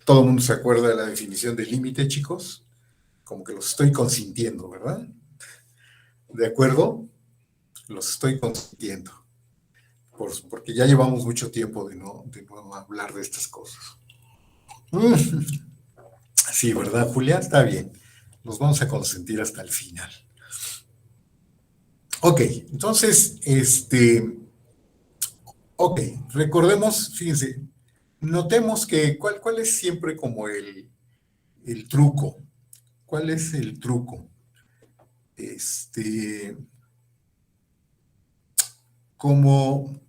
¿Todo el mundo se acuerda de la definición de límite, chicos? Como que los estoy consintiendo, ¿verdad? ¿De acuerdo? Los estoy consintiendo. Porque ya llevamos mucho tiempo de no hablar de estas cosas. Sí, ¿verdad, Julia? Está bien. Los vamos a consentir hasta el final. Ok, entonces, ok, recordemos, fíjense, notemos que, ¿cuál es siempre como el truco? ¿Cuál es el truco? Como,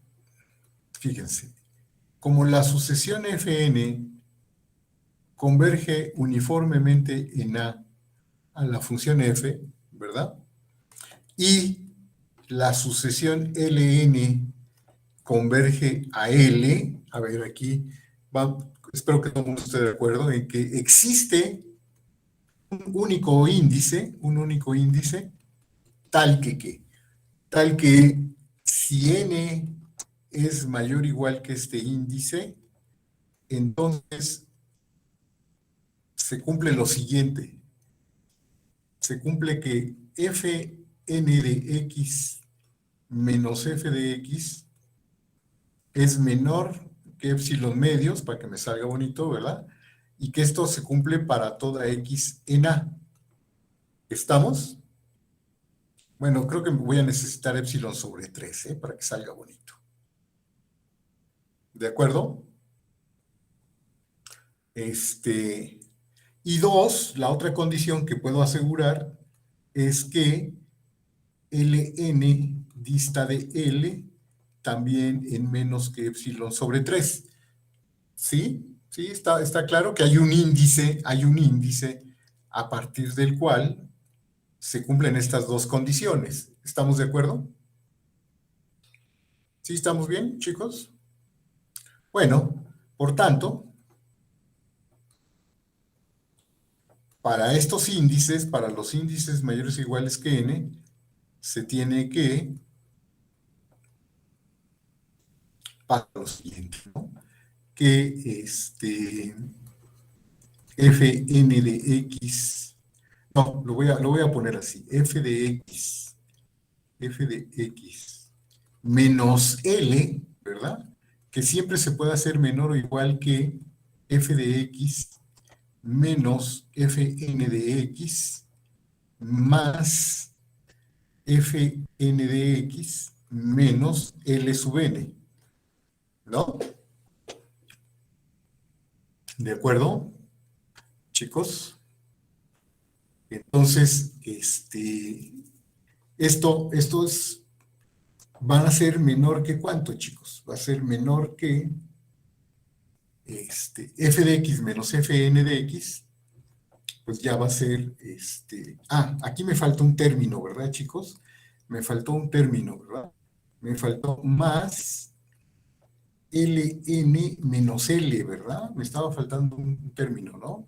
fíjense, como la sucesión Fn converge uniformemente en a la función f, ¿verdad? Y la sucesión Ln converge a L, a ver aquí, espero que todo el mundo esté de acuerdo en que existe un único índice, tal que si n es mayor o igual que este índice, entonces se cumple lo siguiente, se cumple que fn de x menos f de x es menor que epsilon medios, para que me salga bonito, ¿verdad? Y que esto se cumple para toda x en A. ¿Estamos? Bueno, creo que voy a necesitar epsilon sobre 3, ¿eh? Para que salga bonito. ¿De acuerdo? Y dos, la otra condición que puedo asegurar es que Ln dista de L también en menos que epsilon sobre 3. ¿Sí? Sí, está claro que hay un índice a partir del cual se cumplen estas dos condiciones. ¿Estamos de acuerdo? ¿Sí estamos bien, chicos? Bueno, por tanto, para estos índices, para los índices mayores o iguales que n, se tiene que para lo siguiente, ¿no? Que fn de x, no, lo voy a poner así, f de x menos L, ¿verdad? Que siempre se puede hacer menor o igual que f de x menos fn de x más fn de x menos L sub n, ¿no? ¿De acuerdo, chicos? Entonces, esto van a ser menor que ¿cuánto, chicos? Va a ser menor que f de x menos fn de x, pues ya va a ser, aquí me falta un término, ¿verdad, chicos? Me faltó un término, ¿verdad? Me faltó más ln menos L, ¿verdad? Me estaba faltando un término, ¿no?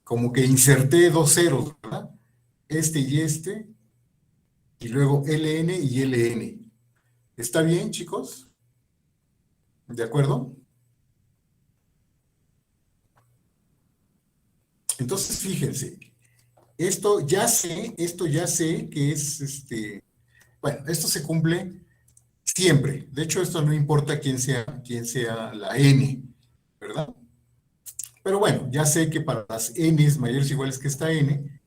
Como que inserté dos ceros, ¿verdad? Y luego ln y ln. ¿Está bien, chicos? ¿De acuerdo? Entonces, fíjense, esto ya sé que es, bueno, esto se cumple siempre. De hecho, esto no importa quién sea la n, ¿verdad? Pero bueno, ya sé que para las n's mayores o iguales que esta n,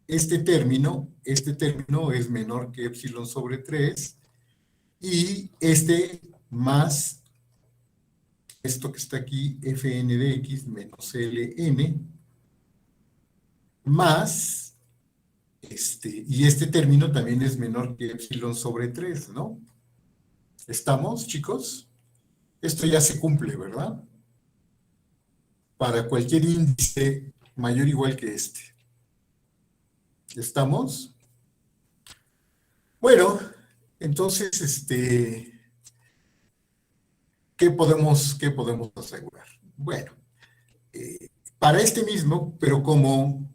este término es menor que epsilon sobre 3 y más esto que está aquí, fn de x menos ln, más, y este término también es menor que epsilon sobre 3, ¿no? ¿Estamos, chicos? Esto ya se cumple, ¿verdad? Para cualquier índice mayor o igual que este. ¿Estamos? Bueno, entonces, ¿qué podemos asegurar? Bueno, para este mismo, pero como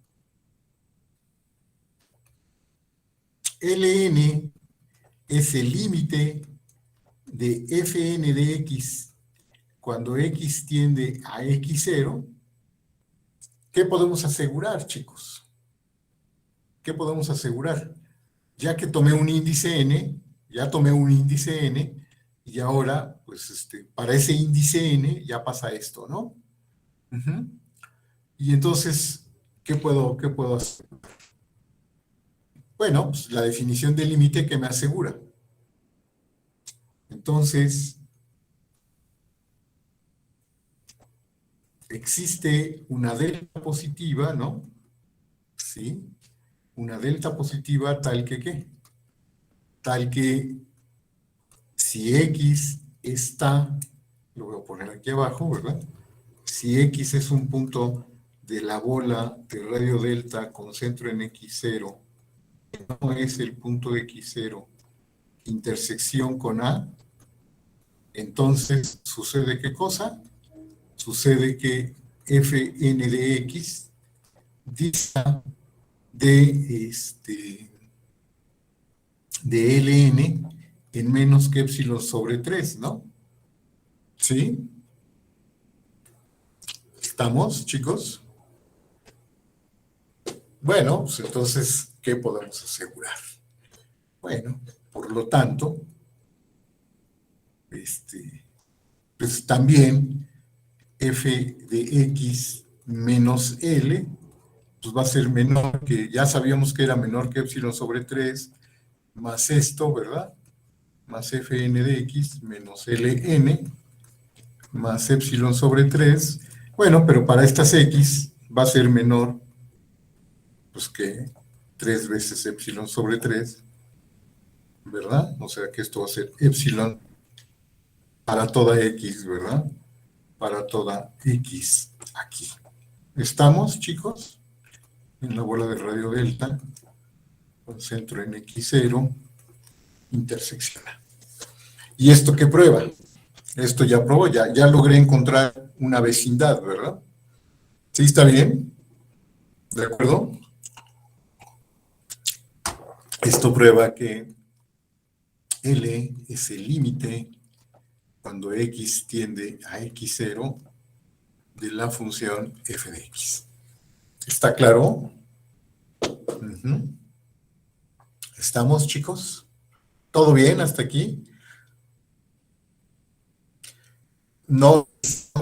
ln es el límite de fn de x cuando x tiende a x0, ¿qué podemos asegurar, chicos? ¿Qué podemos asegurar? Ya que tomé un índice n, y ahora, pues, para ese índice n ya pasa esto, ¿no? Uh-huh. Y entonces, ¿qué puedo hacer? Bueno, pues la definición del límite que me asegura. Entonces, existe una delta positiva, ¿no? Sí, una delta positiva tal que ¿qué? Tal que si x está, lo voy a poner aquí abajo, ¿verdad? Si x es un punto de la bola de radio delta con centro en x0, no es el punto de x0, intersección con A, entonces sucede ¿qué cosa? Sucede que fn de x dista de ln en menos que epsilon sobre 3, ¿no? ¿Sí? ¿Estamos, chicos? Bueno, pues entonces, ¿qué podemos asegurar? Bueno, por lo tanto, pues también f de x menos L, pues va a ser menor que, ya sabíamos que era menor que epsilon sobre 3, más esto, ¿verdad? Más fn de x menos ln, más epsilon sobre 3. Bueno, pero para estas x va a ser menor, pues que 3 veces epsilon sobre 3, ¿verdad? O sea que esto va a ser epsilon para toda x, ¿verdad? Para toda x aquí. ¿Estamos, chicos? En la bola de radio delta, con centro en x0, intersecciona. ¿Y esto qué prueba? Esto ya probó, ya logré encontrar una vecindad, ¿verdad? ¿Sí está bien? ¿De acuerdo? Esto prueba que L es el límite cuando x tiende a x0 de la función f de x. ¿Está claro? Uh-huh. ¿Estamos, chicos? ¿Todo bien hasta aquí? No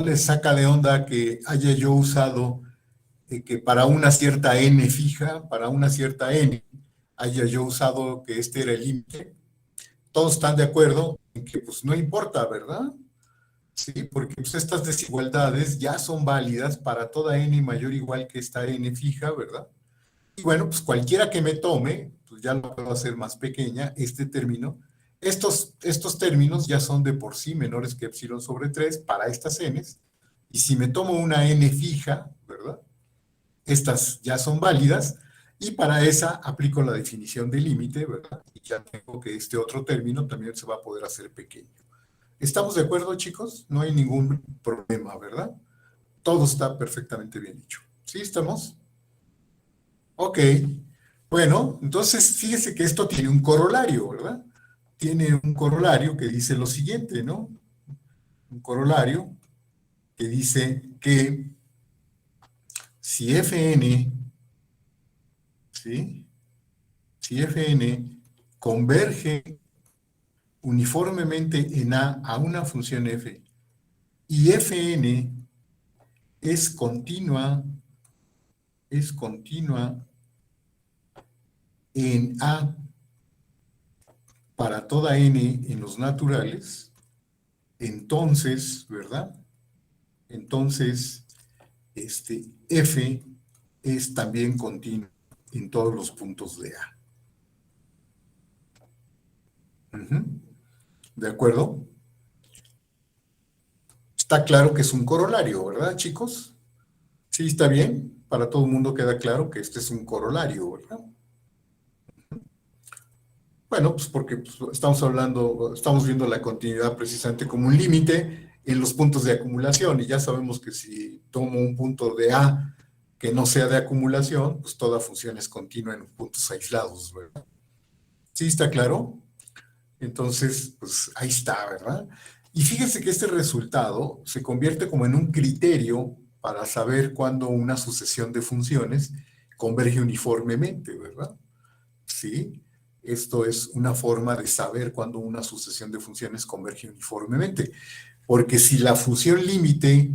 les saca de onda que haya yo usado que para una cierta n fija, para una cierta n, haya yo usado que este era el límite. Todos están de acuerdo en que pues no importa, ¿verdad? Sí, porque pues, estas desigualdades ya son válidas para toda n mayor o igual que esta n fija, ¿verdad? Y bueno, pues cualquiera que me tome, pues ya lo puedo hacer más pequeña, este término. Estos términos ya son de por sí menores que epsilon sobre 3 para estas n's. Y si me tomo una n fija, ¿verdad? Estas ya son válidas y para esa aplico la definición de límite, ¿verdad? Y ya tengo que este otro término también se va a poder hacer pequeño. ¿Estamos de acuerdo, chicos? No hay ningún problema, ¿verdad? Todo está perfectamente bien hecho. ¿Sí estamos? Ok. Bueno, entonces fíjese que esto tiene un corolario, ¿verdad? Tiene un corolario que dice lo siguiente, ¿no? Un corolario que dice que si Fn, ¿sí? Si Fn converge uniformemente en A una función f y Fn es continua en A para toda n en los naturales, entonces, ¿verdad? Entonces, f es también continua en todos los puntos de A. ¿De acuerdo? Está claro que es un corolario, ¿verdad, chicos? Sí, está bien. Para todo el mundo queda claro que este es un corolario, ¿verdad? Bueno, pues porque estamos viendo la continuidad precisamente como un límite en los puntos de acumulación y ya sabemos que si tomo un punto de A que no sea de acumulación, pues toda función es continua en puntos aislados, ¿verdad? ¿Sí está claro? Entonces, pues ahí está, ¿verdad? Y fíjense que este resultado se convierte como en un criterio para saber cuándo una sucesión de funciones converge uniformemente, ¿verdad? ¿Sí? Esto es una forma de saber cuándo una sucesión de funciones converge uniformemente. Porque si la función límite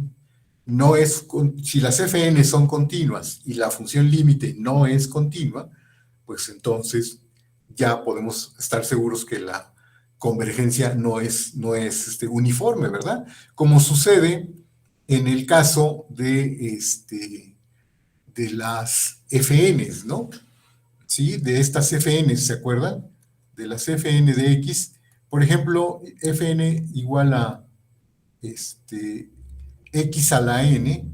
no es, si las fn son continuas y la función límite no es continua, pues entonces ya podemos estar seguros que la convergencia no es uniforme, ¿verdad? Como sucede en el caso de las fn's, ¿no? ¿Sí? De estas fn, ¿se acuerdan? De las fn de x, por ejemplo, fn igual a x a la n,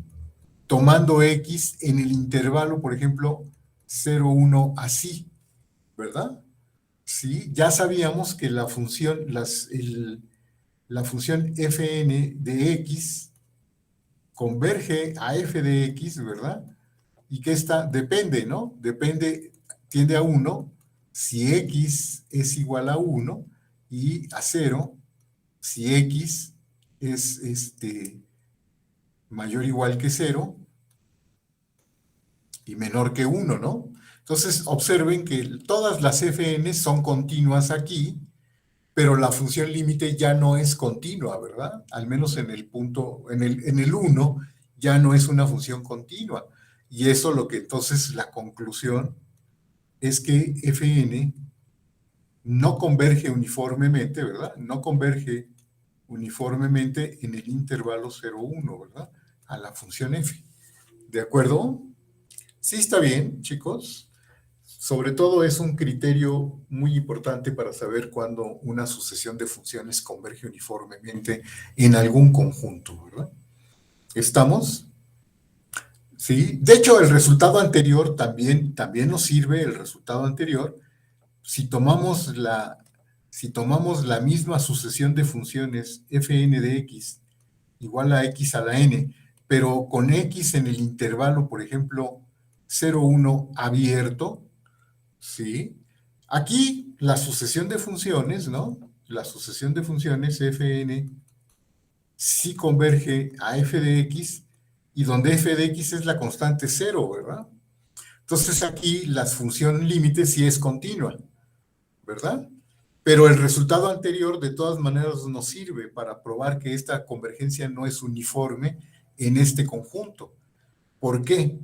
tomando x en el intervalo, por ejemplo, 0, 1, así, ¿verdad? Sí, ya sabíamos que la función fn de x converge a f de x, ¿verdad? Y que esta depende, ¿no? Depende, tiende a 1 si x es igual a 1 y a 0 si x es mayor o igual que 0 y menor que 1, ¿no? Entonces, observen que todas las fn son continuas aquí, pero la función límite ya no es continua, ¿verdad? Al menos en el punto, en el 1, ya no es una función continua. Y eso lo que entonces la conclusión es que Fn no converge uniformemente, ¿verdad? No converge uniformemente en el intervalo 0,1, ¿verdad? A la función f. ¿De acuerdo? Sí, está bien, chicos. Sobre todo es un criterio muy importante para saber cuándo una sucesión de funciones converge uniformemente en algún conjunto, ¿verdad? ¿Estamos? Sí. De hecho, el resultado anterior también nos sirve, el resultado anterior, si tomamos la misma sucesión de funciones fn de x igual a x a la n, pero con x en el intervalo, por ejemplo, 0, 1 abierto, ¿sí? Aquí la sucesión de funciones, ¿no? La sucesión de funciones fn sí converge a f de x y donde f de x es la constante 0, ¿verdad? Entonces aquí la función límite sí es continua, ¿verdad? Pero el resultado anterior de todas maneras nos sirve para probar que esta convergencia no es uniforme en este conjunto. ¿Por qué?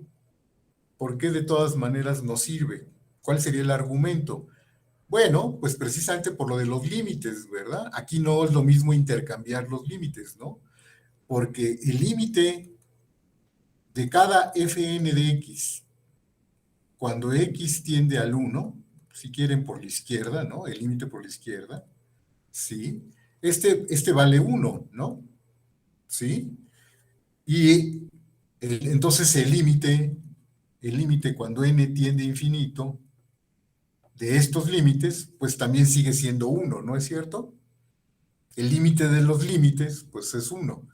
¿Por qué de todas maneras nos sirve? ¿Cuál sería el argumento? Bueno, pues precisamente por lo de los límites, ¿verdad? Aquí no es lo mismo intercambiar los límites, ¿no? Porque el límite de cada fn de x, cuando x tiende al 1, si quieren por la izquierda, ¿no? El límite por la izquierda, ¿sí? Este vale 1, ¿no? ¿Sí? Y entonces el límite el límite cuando n tiende a infinito de estos límites, pues también sigue siendo 1, ¿no es cierto? El límite de los límites, pues es 1.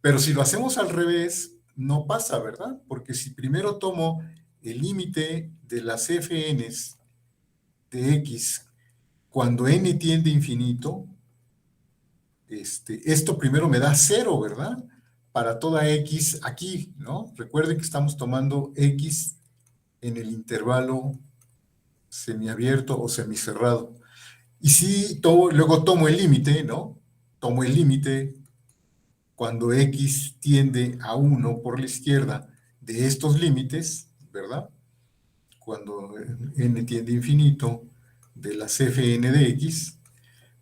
Pero si lo hacemos al revés, no pasa, ¿verdad? Porque si primero tomo el límite de las fn's de x cuando n tiende a infinito, esto primero me da 0, ¿verdad? Para toda x aquí, ¿no? Recuerden que estamos tomando x en el intervalo semiabierto o semicerrado. Y si luego tomo el límite, ¿no? Tomo el límite cuando x tiende a 1 por la izquierda de estos límites, ¿verdad? Cuando n tiende a infinito de las fn de x,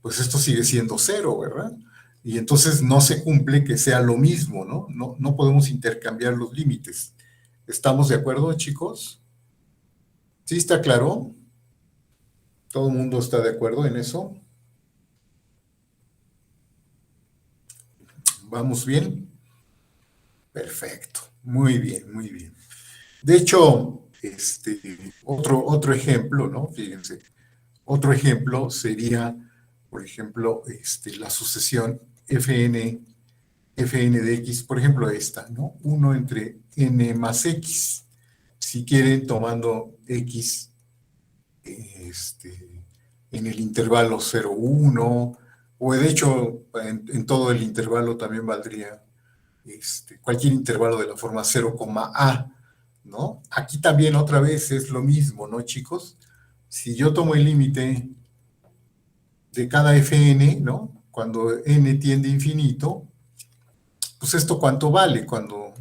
pues esto sigue siendo 0, ¿verdad? Y entonces no se cumple que sea lo mismo, ¿no? No podemos intercambiar los límites. ¿Estamos de acuerdo, chicos? ¿Sí está claro? ¿Todo el mundo está de acuerdo en eso? ¿Vamos bien? Perfecto. Muy bien, muy bien. De hecho, otro ejemplo, ¿no? Fíjense, otro ejemplo sería, por ejemplo, la sucesión fn de x, por ejemplo, esta, ¿no? 1 entre n más x. Si quieren, tomando x en el intervalo 0, 1, o de hecho, en todo el intervalo también valdría cualquier intervalo de la forma 0, a, ¿no? Aquí también otra vez es lo mismo, ¿no, chicos? Si yo tomo el límite de cada fn, ¿no? Cuando n tiende a infinito, pues esto cuánto vale cuando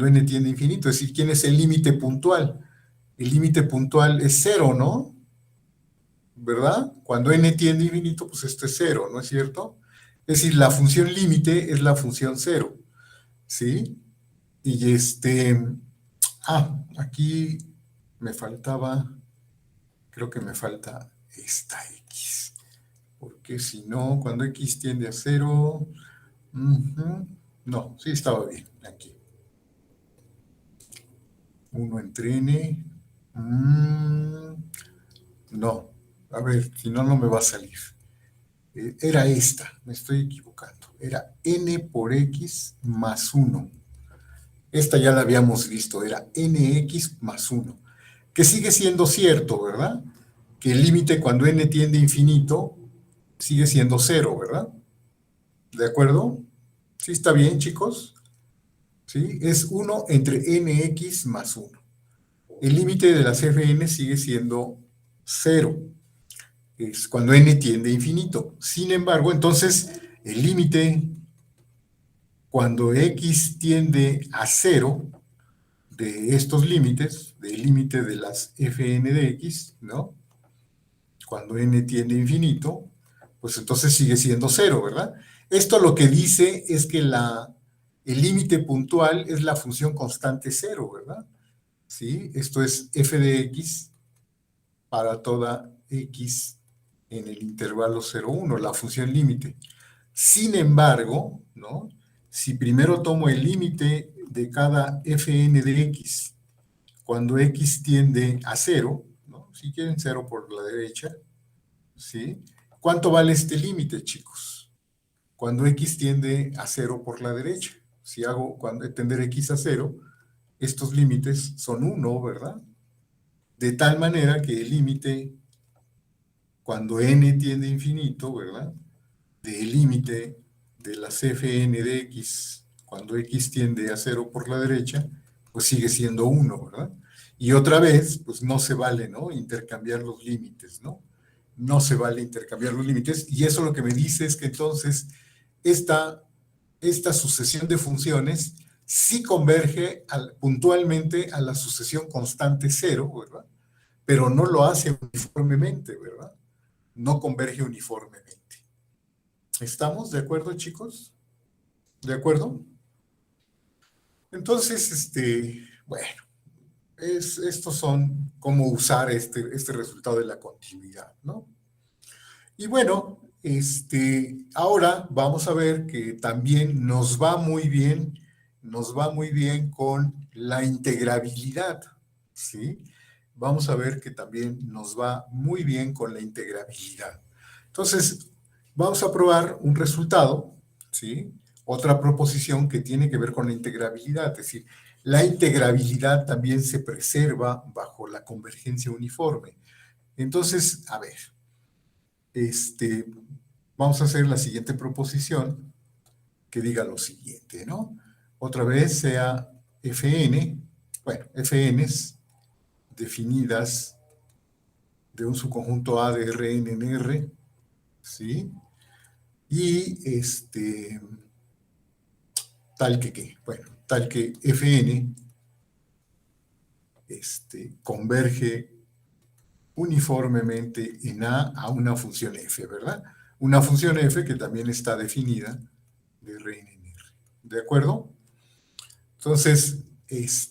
n tiende a infinito, es decir, ¿quién es el límite puntual? El límite puntual es 0, ¿no? ¿Verdad? Cuando n tiende a infinito, pues esto es 0, ¿no es cierto? Es decir, la función límite es la función 0, ¿sí? Y aquí me faltaba, creo que me falta esta x, porque si no, cuando x tiende a 0, no, sí estaba bien, aquí. 1 entre n, no, a ver, si no, no me va a salir. Era esta, me estoy equivocando, era n por x más 1. Esta ya la habíamos visto, era nx más 1, que sigue siendo cierto, ¿verdad? Que el límite cuando n tiende a infinito sigue siendo 0, ¿verdad? ¿De acuerdo? ¿Sí está bien, chicos? ¿Sí? Es 1 entre nx más 1. El límite de las fn sigue siendo 0. Es cuando n tiende a infinito. Sin embargo, entonces, el límite cuando x tiende a 0 de estos límites, del límite de las fn de x, ¿no? Cuando n tiende a infinito, pues entonces sigue siendo 0, ¿verdad? Esto lo que dice es que el límite puntual es la función constante 0, ¿verdad? ¿Sí? Esto es f de x para toda x en el intervalo 0, 1, la función límite. Sin embargo, ¿no? Si primero tomo el límite de cada fn de x cuando x tiende a 0, ¿no? Si quieren 0 por la derecha, ¿sí? ¿Cuánto vale este límite, chicos? Cuando x tiende a 0 por la derecha. Si hago cuando tender x a 0, estos límites son 1, ¿verdad? De tal manera que el límite, cuando n tiende a infinito, ¿verdad? Del límite de las fn de x, cuando x tiende a 0 por la derecha, pues sigue siendo 1, ¿verdad? Y otra vez, pues no se vale, ¿no? Intercambiar los límites, ¿no? No se vale intercambiar los límites, y eso lo que me dice es que entonces esta sucesión de funciones sí converge puntualmente a la sucesión constante 0, ¿verdad? Pero no lo hace uniformemente, ¿verdad? No converge uniformemente. ¿Estamos de acuerdo, chicos? ¿De acuerdo? Entonces, bueno, estos son cómo usar este resultado de la continuidad, ¿no? Y bueno, ahora vamos a ver que también nos va muy bien con la integrabilidad. ¿sí? Vamos a ver que también nos va muy bien con la integrabilidad. Entonces, vamos a probar un resultado, ¿sí? Otra proposición que tiene que ver con la integrabilidad, es decir, la integrabilidad también se preserva bajo la convergencia uniforme. Entonces, a ver, vamos a hacer la siguiente proposición que diga lo siguiente, ¿no? Otra vez sea Fn, bueno, Fn's definidas de un subconjunto A de Rn en R, ¿sí? Y tal que qué, bueno, tal que Fn converge uniformemente en A una función f, ¿verdad? Una función f que también está definida de Rn en R. ¿De acuerdo? Entonces,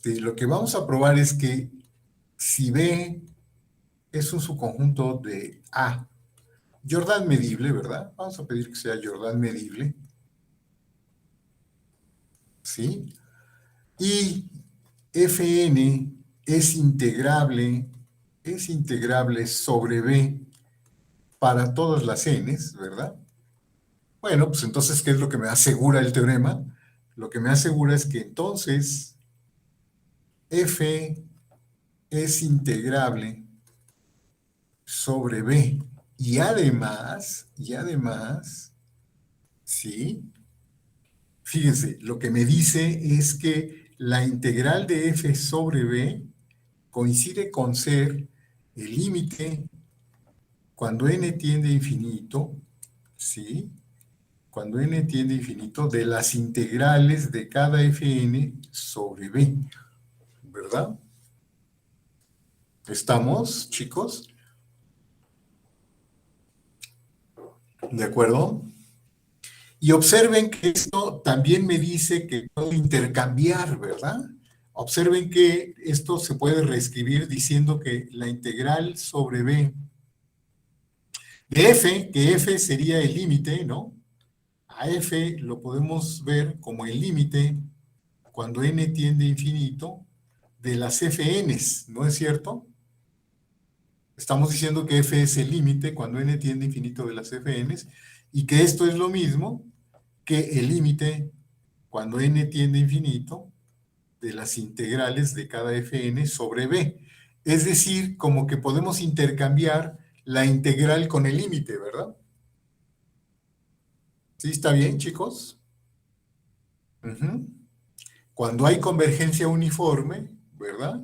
lo que vamos a probar es que si B es un subconjunto de A, Jordan medible, ¿verdad? Vamos a pedir que sea Jordan medible, ¿sí? Y Fn es integrable sobre B para todas las n's, ¿verdad? Bueno, pues entonces, ¿qué es lo que me asegura el teorema? Lo que me asegura es que entonces F es integrable sobre B. Y además, ¿sí? Fíjense, lo que me dice es que la integral de F sobre B coincide con ser el límite cuando n tiende a infinito, ¿sí? Cuando n tiende a infinito, de las integrales de cada Fn sobre B, ¿verdad? ¿Estamos, chicos? ¿De acuerdo? Y observen que esto también me dice que puedo intercambiar, ¿verdad? Observen que esto se puede reescribir diciendo que la integral sobre B de f, que f sería el límite, ¿no? A f lo podemos ver como el límite cuando n tiende a infinito de las fn's, ¿no es cierto? Estamos diciendo que f es el límite cuando n tiende a infinito de las fn's y que esto es lo mismo que el límite cuando n tiende a infinito de las integrales de cada fn sobre b. Es decir, como que podemos intercambiar la integral con el límite, ¿verdad? ¿Sí está bien, chicos? Uh-huh. Cuando hay convergencia uniforme, ¿verdad?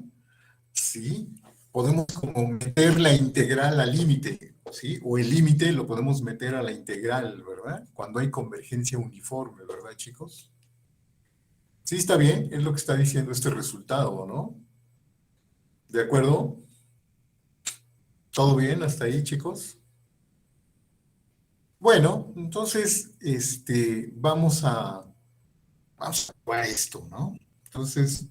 Sí, podemos como meter la integral al límite, ¿sí? O el límite lo podemos meter a la integral, ¿verdad? Cuando hay convergencia uniforme, ¿verdad, chicos? Sí, está bien, es lo que está diciendo este resultado, ¿no? ¿De acuerdo? ¿Todo bien hasta ahí, chicos? Bueno, entonces, vamos a probar esto, ¿no? Entonces,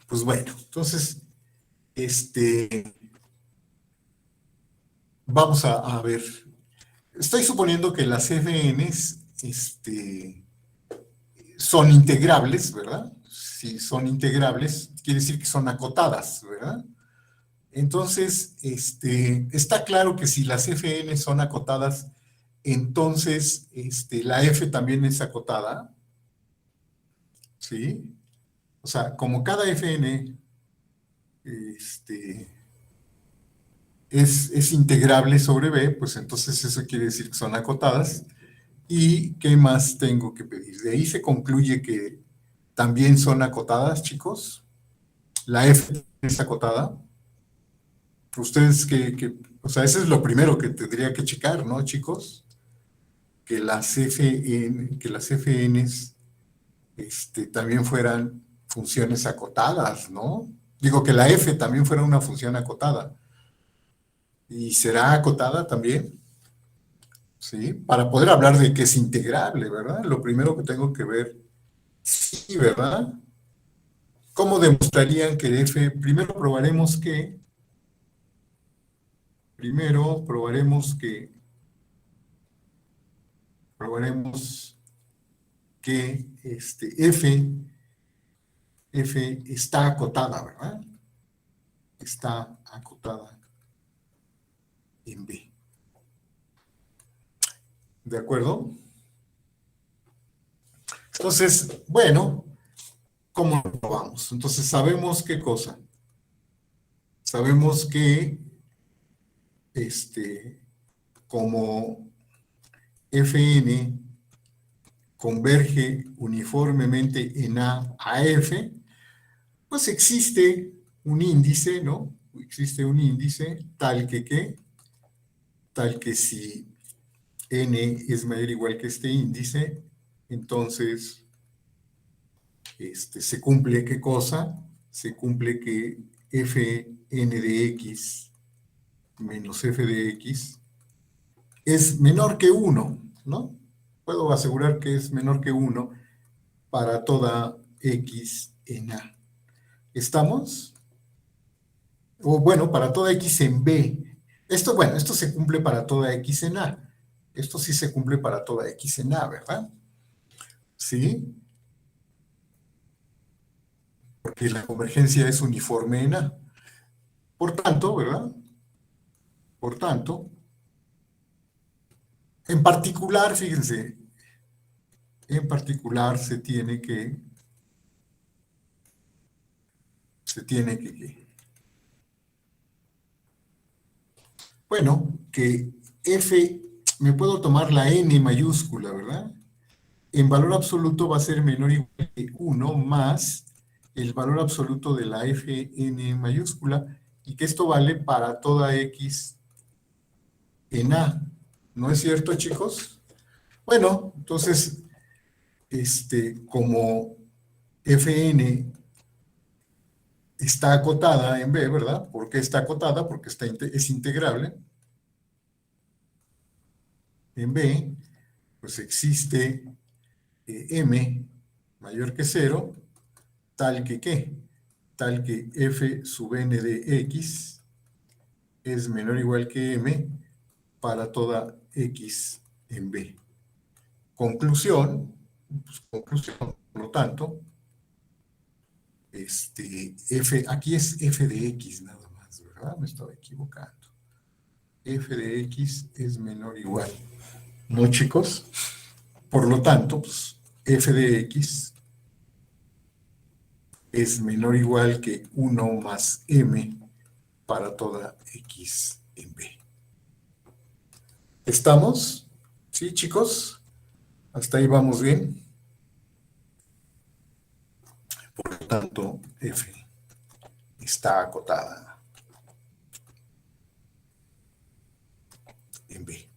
pues bueno, entonces, este, vamos a ver. Estoy suponiendo que las FNs, son integrables, ¿verdad? Si son integrables, quiere decir que son acotadas, ¿verdad? Entonces, está claro que si las Fn son acotadas, entonces la F también es acotada, ¿sí? O sea, como cada Fn este, es integrable sobre B, pues entonces eso quiere decir que son acotadas. ¿Y qué más tengo que pedir? De ahí se concluye que también son acotadas, chicos. La F es acotada. Ustedes o sea, eso es lo primero que tendría que checar, ¿no, chicos? Que las FNs también fueran funciones acotadas, ¿no? Digo, que la F también fuera una función acotada. ¿Y será acotada también? ¿Sí? Para poder hablar de que es integrable, ¿verdad? Lo primero que tengo que ver, sí, ¿verdad? ¿Cómo demostrarían que F? Primero probaremos que F F está acotada, ¿verdad? Está acotada en B. ¿De acuerdo? Entonces, bueno, ¿cómo lo probamos? Entonces, ¿sabemos qué cosa? Sabemos que como Fn converge uniformemente en A F, pues existe un índice, ¿no? Existe un índice tal que ¿qué? Tal que si n es mayor o igual que este índice, entonces se cumple ¿qué cosa? Se cumple que Fn de x menos f de x es menor que 1, ¿no? Puedo asegurar que es menor que 1 para toda x en A. ¿Estamos? O bueno, para toda x en B. Esto, bueno, esto se cumple para toda x en A. Esto sí se cumple para toda x en A, ¿verdad? ¿Sí? Porque la convergencia es uniforme en A. Por tanto, ¿verdad? Por tanto, en particular, fíjense, en particular bueno, que F, me puedo tomar la N mayúscula, ¿verdad? En valor absoluto va a ser menor o igual que 1 más el valor absoluto de la Fn mayúscula, y que esto vale para toda x en A. ¿No es cierto, chicos? Bueno, entonces, como Fn está acotada en B, ¿verdad? ¿Por qué está acotada? Porque es integrable en B, pues existe M mayor que 0, tal que ¿qué? Tal que F sub n de x es menor o igual que M para toda x en B. Conclusión, pues, conclusión, por lo tanto, aquí es f de x nada más, ¿verdad? Me estaba equivocando. F de x es menor o igual, ¿no, chicos? Por lo tanto, pues, f de x es menor o igual que 1 más m para toda x en B. ¿Estamos? ¿Sí, chicos? ¿Hasta ahí vamos bien? Por lo tanto, f está acotada en B.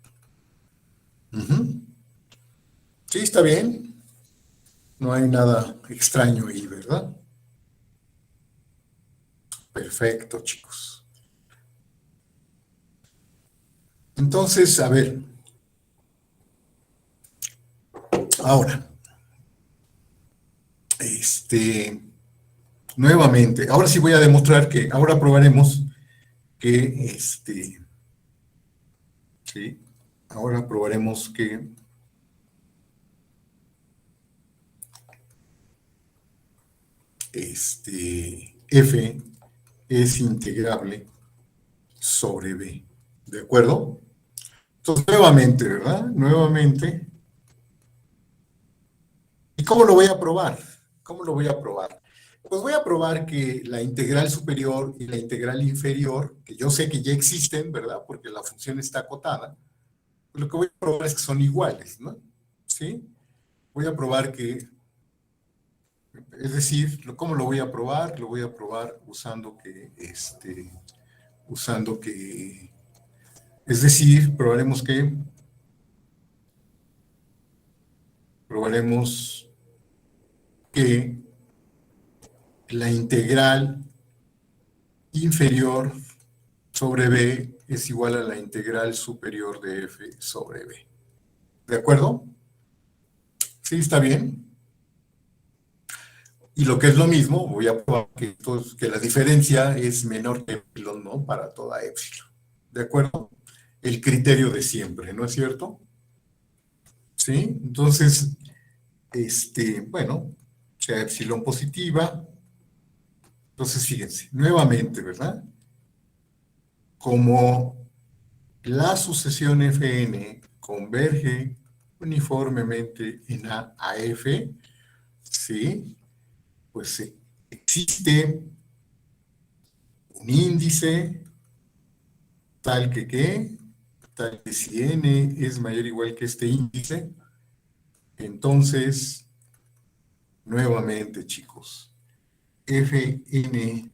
Sí, está bien. No hay nada extraño ahí, ¿verdad? Perfecto, chicos. Entonces, a ver, ahora, nuevamente, ahora sí voy a demostrar que, ahora probaremos que, sí, ahora probaremos que f es integrable sobre b, ¿de acuerdo? Entonces, nuevamente, ¿verdad? Nuevamente. ¿Y cómo lo voy a probar? ¿Cómo lo voy a probar? Pues voy a probar que la integral superior y la integral inferior, que yo sé que ya existen, ¿verdad? Porque la función está acotada, pues lo que voy a probar es que son iguales, ¿no? ¿Sí? Voy a probar que, es decir, ¿cómo lo voy a probar? Lo voy a probar usando que, es decir, probaremos que la integral inferior sobre b es igual a la integral superior de f sobre b. ¿De acuerdo? ¿Sí está bien? Y lo que es lo mismo, voy a probar que la diferencia es menor que epsilon, ¿no? Para toda epsilon. ¿De acuerdo? El criterio de siempre, ¿no es cierto? ¿Sí? Entonces, bueno, sea epsilon positiva, Entonces, fíjense, nuevamente, ¿verdad? Como la sucesión Fn converge uniformemente en A a F, ¿sí? Pues existe un índice tal que ¿qué? Tal que si n es mayor o igual que este índice, entonces, nuevamente, chicos, Fn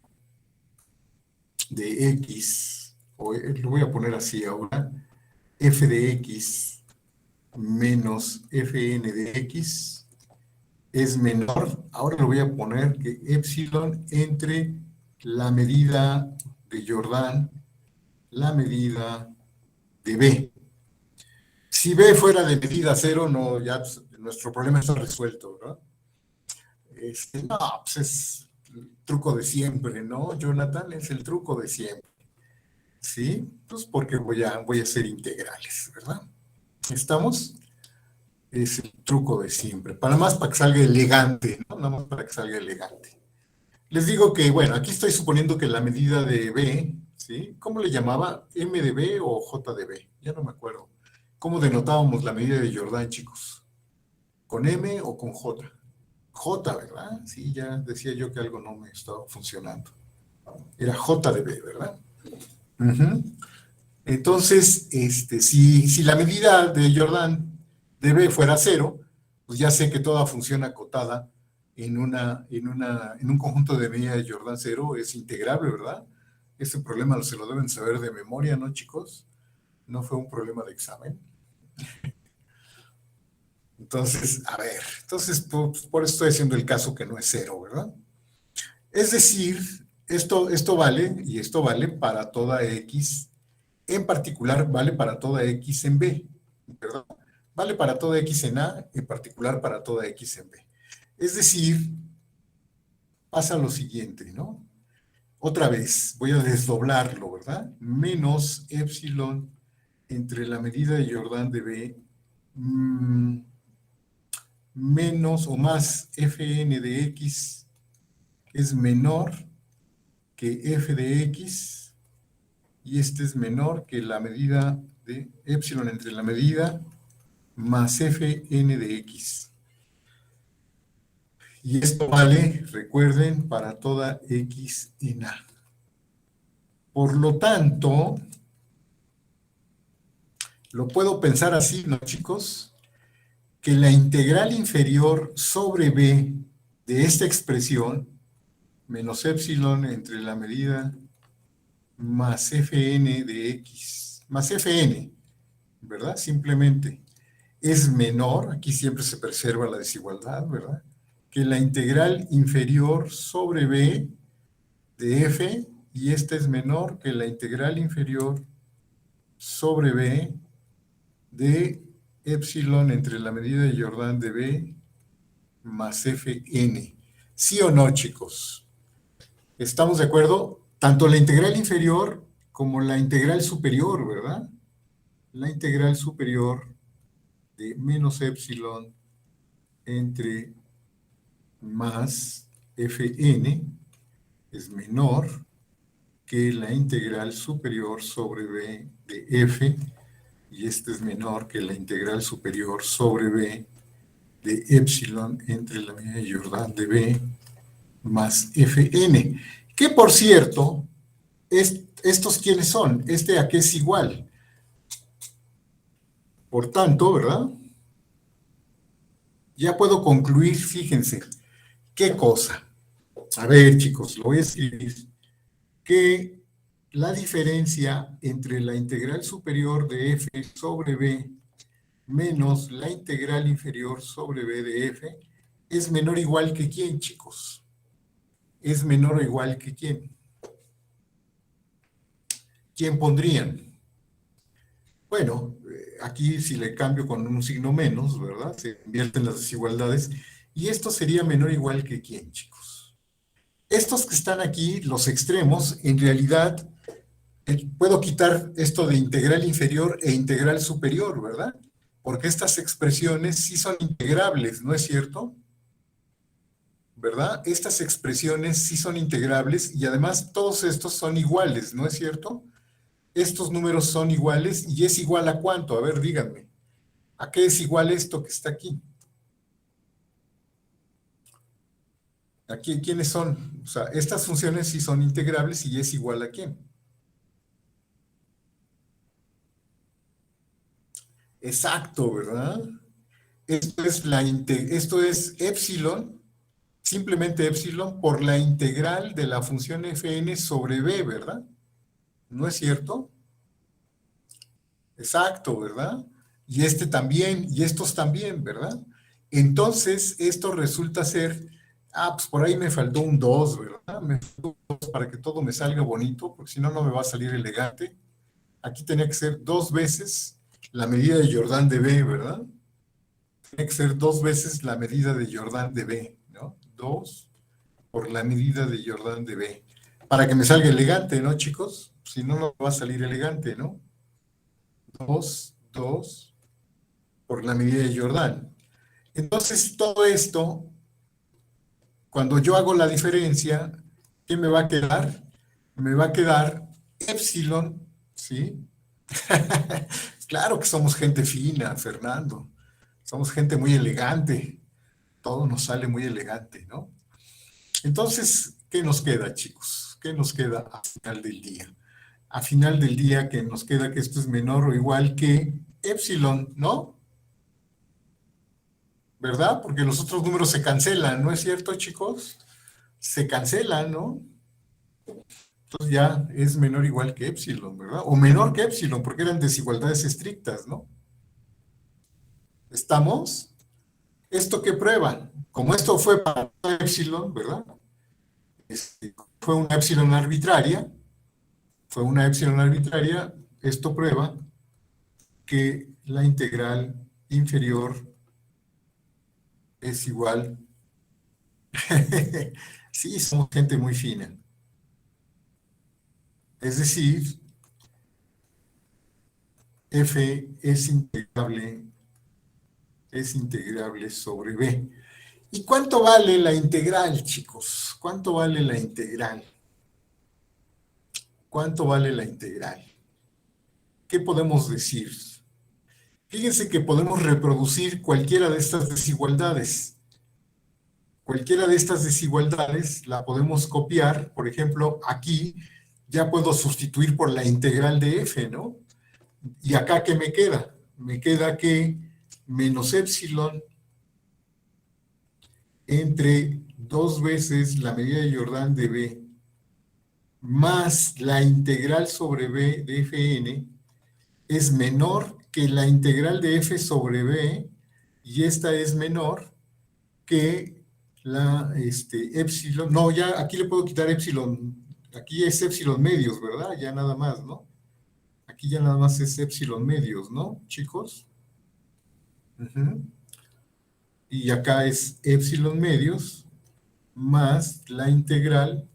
de x, o lo voy a poner así ahora, f de x menos fn de x es menor, ahora lo voy a poner que epsilon entre la medida de Jordan, la medida de B. Si B fuera de medida cero, no, ya pues, nuestro problema está resuelto, ¿no? No, pues es el truco de siempre, ¿no, Jonathan? Es el truco de siempre, ¿sí? Pues porque voy a hacer integrales, ¿verdad? ¿Estamos? Es el truco de siempre. Para que salga elegante, ¿no? Nada más para que salga elegante. Les digo que, bueno, aquí estoy suponiendo que la medida de B, ¿sí? ¿Cómo le llamaba? ¿M de B o J de B? Ya no me acuerdo. ¿Cómo denotábamos la medida de Jordan, chicos? ¿Con M o con J? J, ¿verdad? Sí, ya decía yo que algo no me estaba funcionando. Era J de B, ¿verdad? Uh-huh. Entonces, si la medida de Jordan de B fuera cero, pues ya sé que toda función acotada en un conjunto de medida de Jordan cero es integrable, ¿verdad? Ese problema se lo deben saber de memoria, ¿no, chicos? No fue un problema de examen. Entonces, a ver, entonces por eso estoy haciendo el caso que no es cero, ¿verdad? Es decir, esto vale, y esto vale para toda X, en particular vale para toda X en B, ¿verdad? Vale para toda X en A, en particular para toda X en B. Es decir, pasa lo siguiente, ¿no? Otra vez, voy a desdoblarlo, ¿verdad? Menos epsilon entre la medida de Jordan de B menos o más Fn de X es menor que F de X y este es menor que la medida de epsilon entre la medida más Fn de X. Y esto vale, recuerden, para toda X en A. Por lo tanto, lo puedo pensar así, ¿no, chicos? Que la integral inferior sobre B de esta expresión, menos epsilon entre la medida más Fn de X, más Fn, ¿verdad? Simplemente es menor, aquí siempre se preserva la desigualdad, ¿verdad? Que la integral inferior sobre B de F, y esta es menor que la integral inferior sobre B de epsilon entre la medida de Jordan de B más Fn. ¿Sí o no, chicos? ¿Estamos de acuerdo? Tanto la integral inferior como la integral superior, ¿verdad? La integral superior de menos epsilon entre más Fn es menor que la integral superior sobre B de F, y este es menor que la integral superior sobre B de epsilon entre la medida de Jordan de B más Fn. Que por cierto, ¿estos quiénes son? ¿A qué es igual? Por tanto, ¿verdad? Ya puedo concluir, fíjense, ¿qué cosa? A ver, chicos, lo voy a escribir. Que la diferencia entre la integral superior de f sobre b menos la integral inferior sobre b de f es menor o igual que quién, chicos. Es menor o igual que quién. ¿Quién pondrían? Bueno, aquí si le cambio con un signo menos, ¿verdad? Se invierten las desigualdades. Y esto sería menor o igual que quién, chicos. Estos que están aquí, los extremos, en realidad puedo quitar esto de integral inferior e integral superior, ¿verdad? Porque estas expresiones sí son integrables, ¿no es cierto? ¿verdad? Estas expresiones sí son integrables y además todos estos son iguales, ¿no es cierto? Estos números son iguales y es igual a ¿cuánto? A ver, díganme. ¿A qué es igual esto que está aquí? Aquí, ¿quiénes son? O sea, estas funciones sí son integrables y es igual a ¿quién? Exacto, ¿verdad? Esto es epsilon, simplemente epsilon, por la integral de la función fn sobre b, ¿verdad? ¿No es cierto? Exacto, ¿verdad? Y este también, y estos también, ¿verdad? Entonces, esto resulta ser, pues por ahí me faltó un 2, ¿verdad? Me faltó un 2 para que todo me salga bonito, porque si no, no me va a salir elegante. Aquí tenía que ser 2 veces la medida de Jordan de B, ¿verdad? Tiene que ser 2 veces la medida de Jordan de B, ¿no? 2 por la medida de Jordan de B. Para que me salga elegante, ¿no, chicos? Si no, no va a salir elegante, ¿no? 2 por la medida de Jordan. Entonces, todo esto, cuando yo hago la diferencia, ¿qué me va a quedar? Me va a quedar epsilon, ¿sí? Claro que somos gente fina, Fernando. Somos gente muy elegante. Todo nos sale muy elegante, ¿no? Entonces, ¿qué nos queda, chicos? ¿Qué nos queda a final del día? A final del día, que nos queda que esto es menor o igual que epsilon, ¿no? ¿Verdad? Porque los otros números se cancelan, ¿no es cierto, chicos? Se cancelan, ¿no? Entonces ya es menor o igual que epsilon, ¿verdad? O menor que epsilon, porque eran desigualdades estrictas, ¿no? ¿Estamos? ¿Esto qué prueba? Como esto fue para epsilon, ¿verdad? Fue una epsilon arbitraria, esto prueba que la integral inferior es igual. Sí, somos gente muy fina. Es decir, f es integrable sobre b. ¿Y cuánto vale la integral, chicos? ¿Cuánto vale la integral? ¿Cuánto vale la integral? ¿Qué podemos decir? Fíjense que podemos reproducir cualquiera de estas desigualdades. Cualquiera de estas desigualdades la podemos copiar. Por ejemplo, aquí ya puedo sustituir por la integral de f, ¿no? ¿Y acá qué me queda? Me queda que menos epsilon entre 2 veces la medida de Jordan de b más la integral sobre b de fn es menor que la integral de f sobre b, y esta es menor que la epsilon. No, ya aquí le puedo quitar epsilon. Aquí es epsilon medios, ¿verdad? Ya nada más, ¿no? Aquí ya nada más es epsilon medios, ¿no, chicos? Uh-huh. Y acá es epsilon medios más la integral,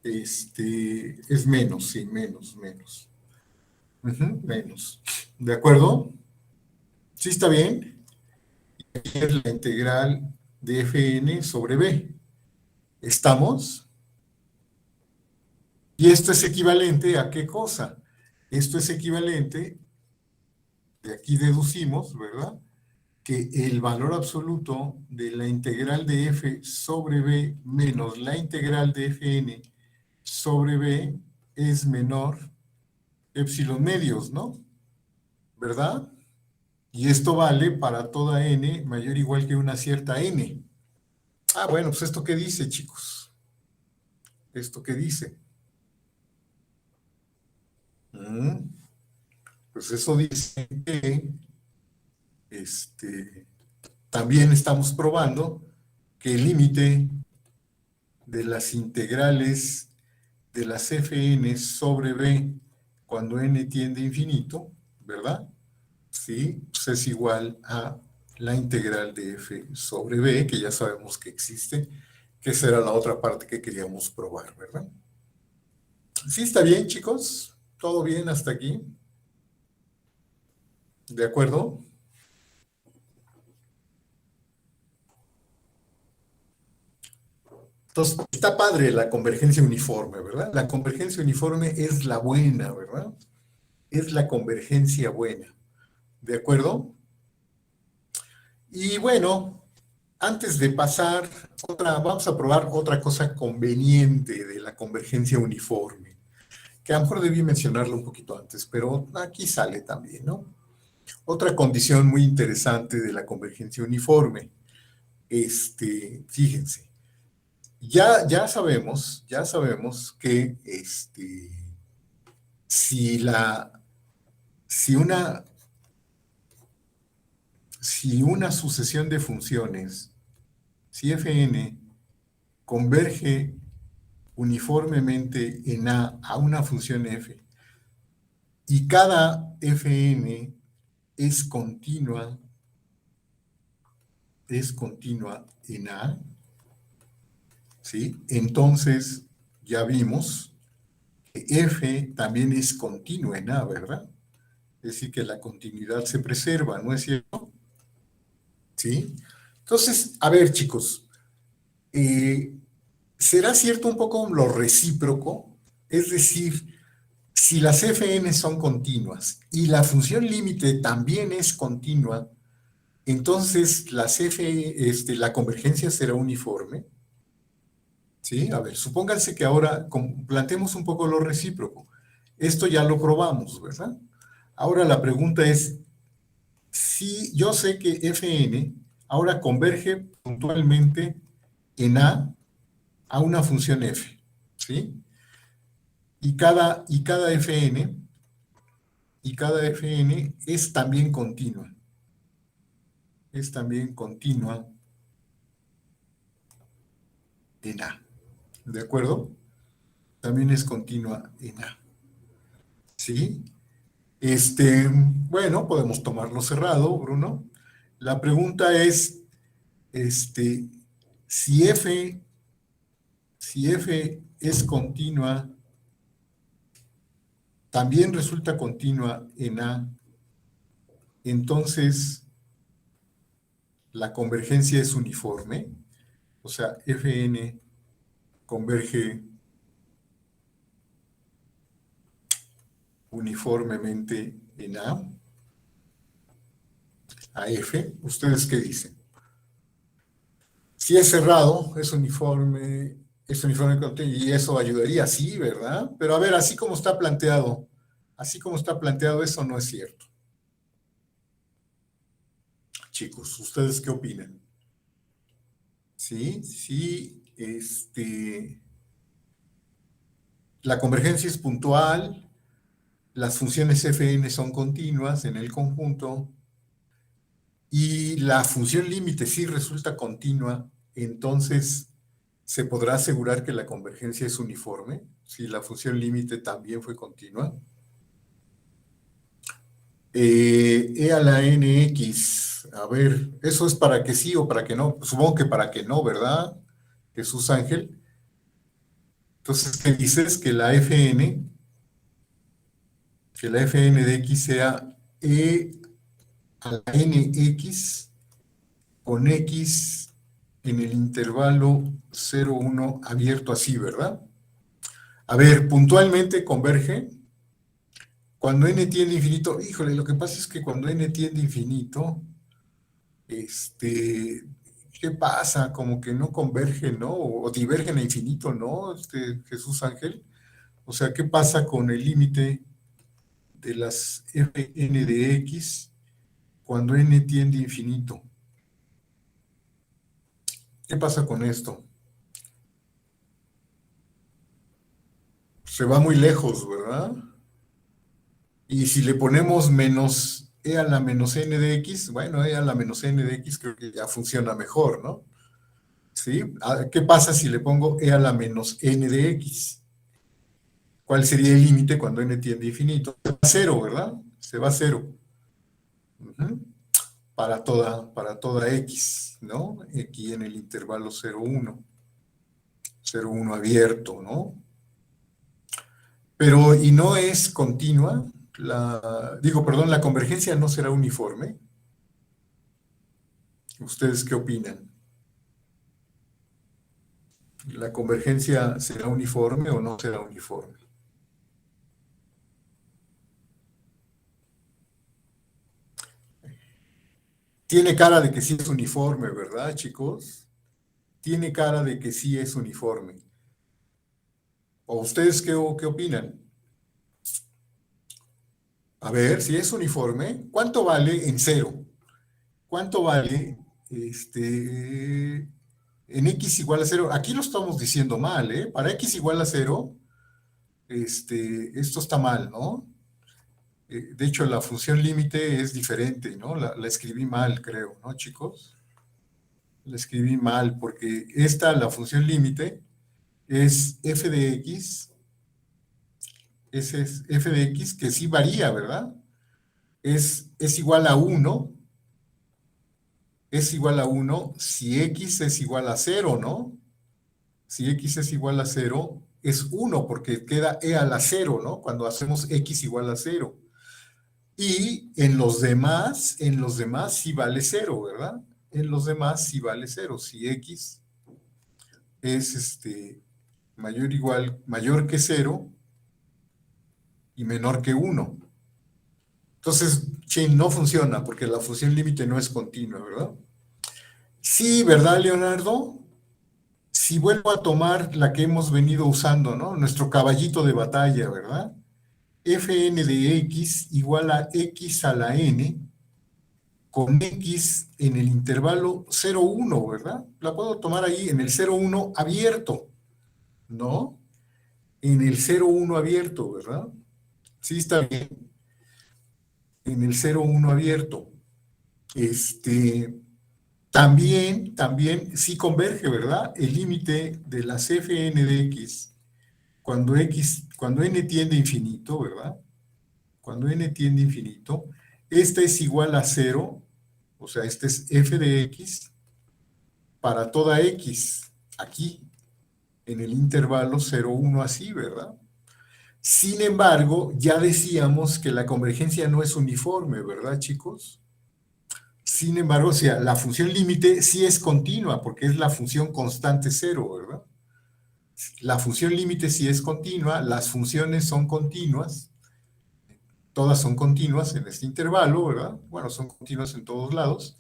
es menos, sí, menos. Uh-huh, menos. ¿De acuerdo? ¿Sí está bien? Aquí es la integral de fn sobre b. ¿Estamos? Y esto es equivalente a ¿qué cosa? Esto es equivalente, de aquí deducimos, ¿verdad? Que el valor absoluto de la integral de f sobre b menos la integral de fn sobre b es menor epsilon medios, ¿no? ¿Verdad? Y esto vale para toda n mayor o igual que una cierta n. Bueno, pues esto qué dice, chicos. ¿Esto qué dice? Pues eso dice que también estamos probando que el límite de las integrales de las fn sobre b cuando n tiende a infinito, ¿verdad? Sí, pues es igual a la integral de f sobre b, que ya sabemos que existe, que esa era la otra parte que queríamos probar, ¿verdad? Sí, está bien, chicos. ¿Todo bien hasta aquí? ¿De acuerdo? Entonces, está padre la convergencia uniforme, ¿verdad? La convergencia uniforme es la buena, ¿verdad? Es la convergencia buena, ¿de acuerdo? Y bueno, antes de pasar, vamos a probar otra cosa conveniente de la convergencia uniforme, que a lo mejor debí mencionarlo un poquito antes, pero aquí sale también, ¿no? Otra condición muy interesante de la convergencia uniforme. Fíjense, ya sabemos que si la, si una, si una sucesión de funciones, si fn converge uniformemente en a una función f, y cada fn es continua en a, ¿sí? Entonces, ya vimos que f también es continua en a, ¿verdad? Es decir, que la continuidad se preserva, ¿no es cierto? ¿Sí? Entonces, a ver, chicos, ¿será cierto un poco lo recíproco? Es decir, si las fn son continuas y la función límite también es continua, entonces la convergencia será uniforme. ¿Sí? A ver, supónganse que ahora planteemos un poco lo recíproco. Esto ya lo probamos, ¿verdad? Ahora la pregunta es, si yo sé que fn ahora converge puntualmente en a una función f, ¿sí? Y cada fn es también continua. Es también continua en a. ¿De acuerdo? También es continua en a. ¿Sí? Bueno, podemos tomarlo cerrado, Bruno. La pregunta es, si f es continua, también resulta continua en a, entonces la convergencia es uniforme, o sea, fn converge uniformemente en a f. ¿Ustedes qué dicen? Si es cerrado, es uniforme y eso ayudaría, sí, ¿verdad? Pero a ver, así como está planteado, eso no es cierto. Chicos, ¿ustedes qué opinan? Sí, la convergencia es puntual, las funciones fn son continuas en el conjunto, y la función límite sí resulta continua, entonces se podrá asegurar que la convergencia es uniforme si la función límite también fue continua. E a la nx, a ver, ¿eso es para que sí o para que no? Supongo que para que no, ¿verdad, Jesús Ángel? Entonces, ¿qué dices? Que la fn de x sea e a la nx con x en el intervalo 0, 1 abierto así, ¿verdad? A ver, puntualmente converge. Cuando n tiende a infinito, híjole, lo que pasa es que cuando n tiende a infinito, ¿qué pasa? Como que no convergen, ¿no? O divergen a infinito, ¿no? Jesús Ángel. O sea, ¿qué pasa con el límite de las fn de x cuando n tiende a infinito? ¿Qué pasa con esto? Se va muy lejos, ¿verdad? Y si le ponemos menos e a la menos n de x, bueno, e a la menos n de x creo que ya funciona mejor, ¿no? ¿Sí? ¿Qué pasa si le pongo e a la menos n de x? ¿Cuál sería el límite cuando n tiende a infinito? Se va a cero, ¿verdad? Se va a cero. Uh-huh. Para toda x, ¿no? Aquí en el intervalo 0, 1. 0, 1 abierto, ¿no? Pero, ¿y no es continua? La convergencia no será uniforme. ¿Ustedes qué opinan? ¿La convergencia será uniforme o no será uniforme? Tiene cara de que sí es uniforme, ¿verdad, chicos? Tiene cara de que sí es uniforme. ¿O ustedes qué opinan? A ver, si es uniforme, ¿cuánto vale en cero? ¿Cuánto vale en x igual a cero? Aquí lo estamos diciendo mal, ¿eh? Para x igual a cero, esto está mal, ¿no? De hecho, la función límite es diferente, ¿no? La escribí mal, creo, ¿no, chicos? La escribí mal porque la función límite, es f de x, ese es f de x que sí varía, ¿verdad? Es igual a 1, es igual a 1 si x es igual a cero, ¿no? Si x es igual a cero, es 1 porque queda e a la cero, ¿no? Cuando hacemos x igual a cero. Y en los demás sí vale cero, ¿verdad? En los demás sí vale cero. Si x es mayor que cero y menor que 1. Entonces, chain no funciona porque la función límite no es continua, ¿verdad? Sí, ¿verdad, Leonardo? Si vuelvo a tomar la que hemos venido usando, ¿no? Nuestro caballito de batalla, ¿verdad? Fn de x igual a x a la n con x en el intervalo 0,1, ¿verdad? La puedo tomar ahí en el 0,1 abierto, ¿no? En el 0,1 abierto, ¿verdad? Sí, está bien. En el 0,1 abierto. También sí converge, ¿verdad? El límite de las Fn de cuando n tiende a infinito, ¿verdad? Cuando n tiende a infinito, esta es igual a cero, o sea, este es f de x para toda x, aquí, en el intervalo 0,1 así, ¿verdad? Sin embargo, ya decíamos que la convergencia no es uniforme, ¿verdad, chicos? Sin embargo, o sea, la función límite sí es continua, porque es la función constante cero, ¿verdad? La función límite sí es continua, las funciones son continuas, todas son continuas en este intervalo, ¿verdad? Bueno, son continuas en todos lados.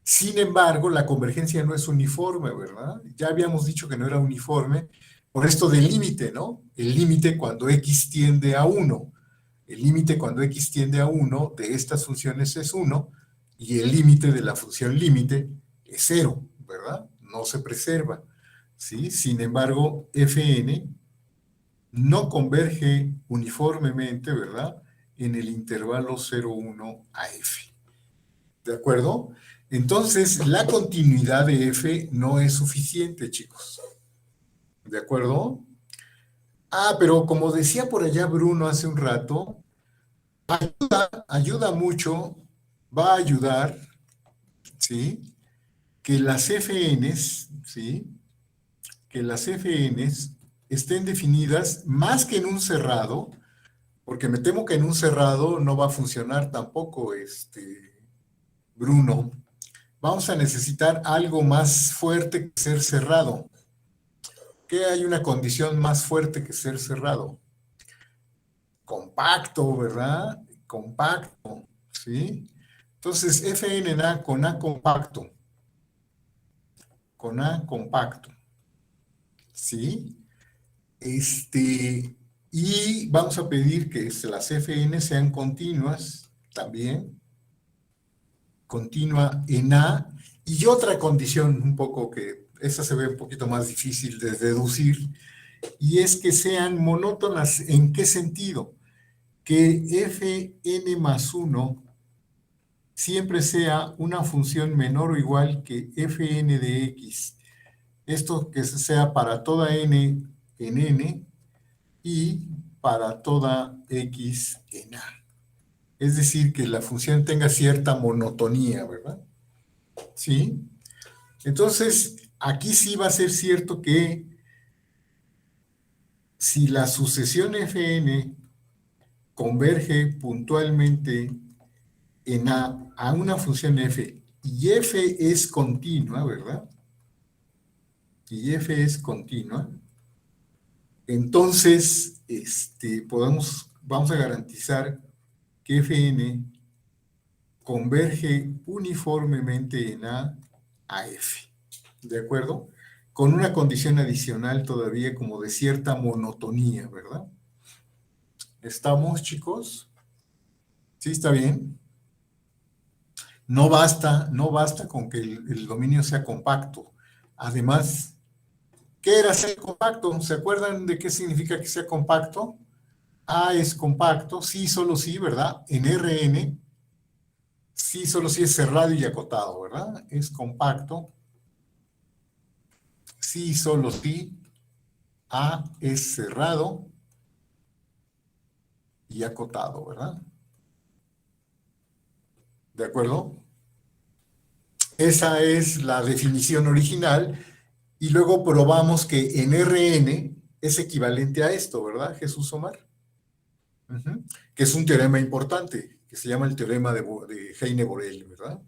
Sin embargo, la convergencia no es uniforme, ¿verdad? Ya habíamos dicho que no era uniforme por esto del límite, ¿no? El límite cuando x tiende a 1. El límite cuando x tiende a 1 de estas funciones es 1 y el límite de la función límite es 0, ¿verdad? No se preserva, ¿sí? Sin embargo, Fn no converge uniformemente, ¿verdad? En el intervalo 0,1 a f. ¿De acuerdo? Entonces, la continuidad de f no es suficiente, chicos. ¿De acuerdo? Ah, pero como decía por allá Bruno hace un rato, ayuda mucho, va a ayudar, ¿sí? Que las FNs, ¿sí? Que las FNs estén definidas más que en un cerrado, porque me temo que en un cerrado no va a funcionar tampoco, Bruno. Vamos a necesitar algo más fuerte que ser cerrado. ¿Qué hay una condición más fuerte que ser cerrado? Compacto, ¿verdad? Compacto, ¿sí? Entonces, FNA con A compacto, ¿sí? Y vamos a pedir que las FN sean continuas también, continua en A, y otra condición un poco que esa se ve un poquito más difícil de deducir, y es que sean monótonas. ¿En qué sentido? Que Fn más 1 siempre sea una función menor o igual que Fn de x. Esto que sea para toda n en n y para toda x en a. Es decir, que la función tenga cierta monotonía, ¿verdad? ¿Sí? Entonces, aquí sí va a ser cierto que si la sucesión Fn converge puntualmente en a una función f y f es continua, ¿verdad? y F es continua, entonces vamos a garantizar que Fn converge uniformemente en a F, ¿de acuerdo? Con una condición adicional todavía como de cierta monotonía, ¿verdad? ¿Estamos, chicos? ¿Sí está bien? No basta con que el dominio sea compacto. Además, ¿qué era ser compacto? ¿Se acuerdan de qué significa que sea compacto? A es compacto, sí, solo sí, ¿verdad? En Rn, sí, solo sí es cerrado y acotado, ¿verdad? Es compacto, sí, solo sí. A es cerrado y acotado, ¿verdad? ¿De acuerdo? Esa es la definición original y luego probamos que en Rn es equivalente a esto, ¿verdad, Jesús Omar? Que es un teorema importante, que se llama el teorema de Heine-Borel, ¿verdad?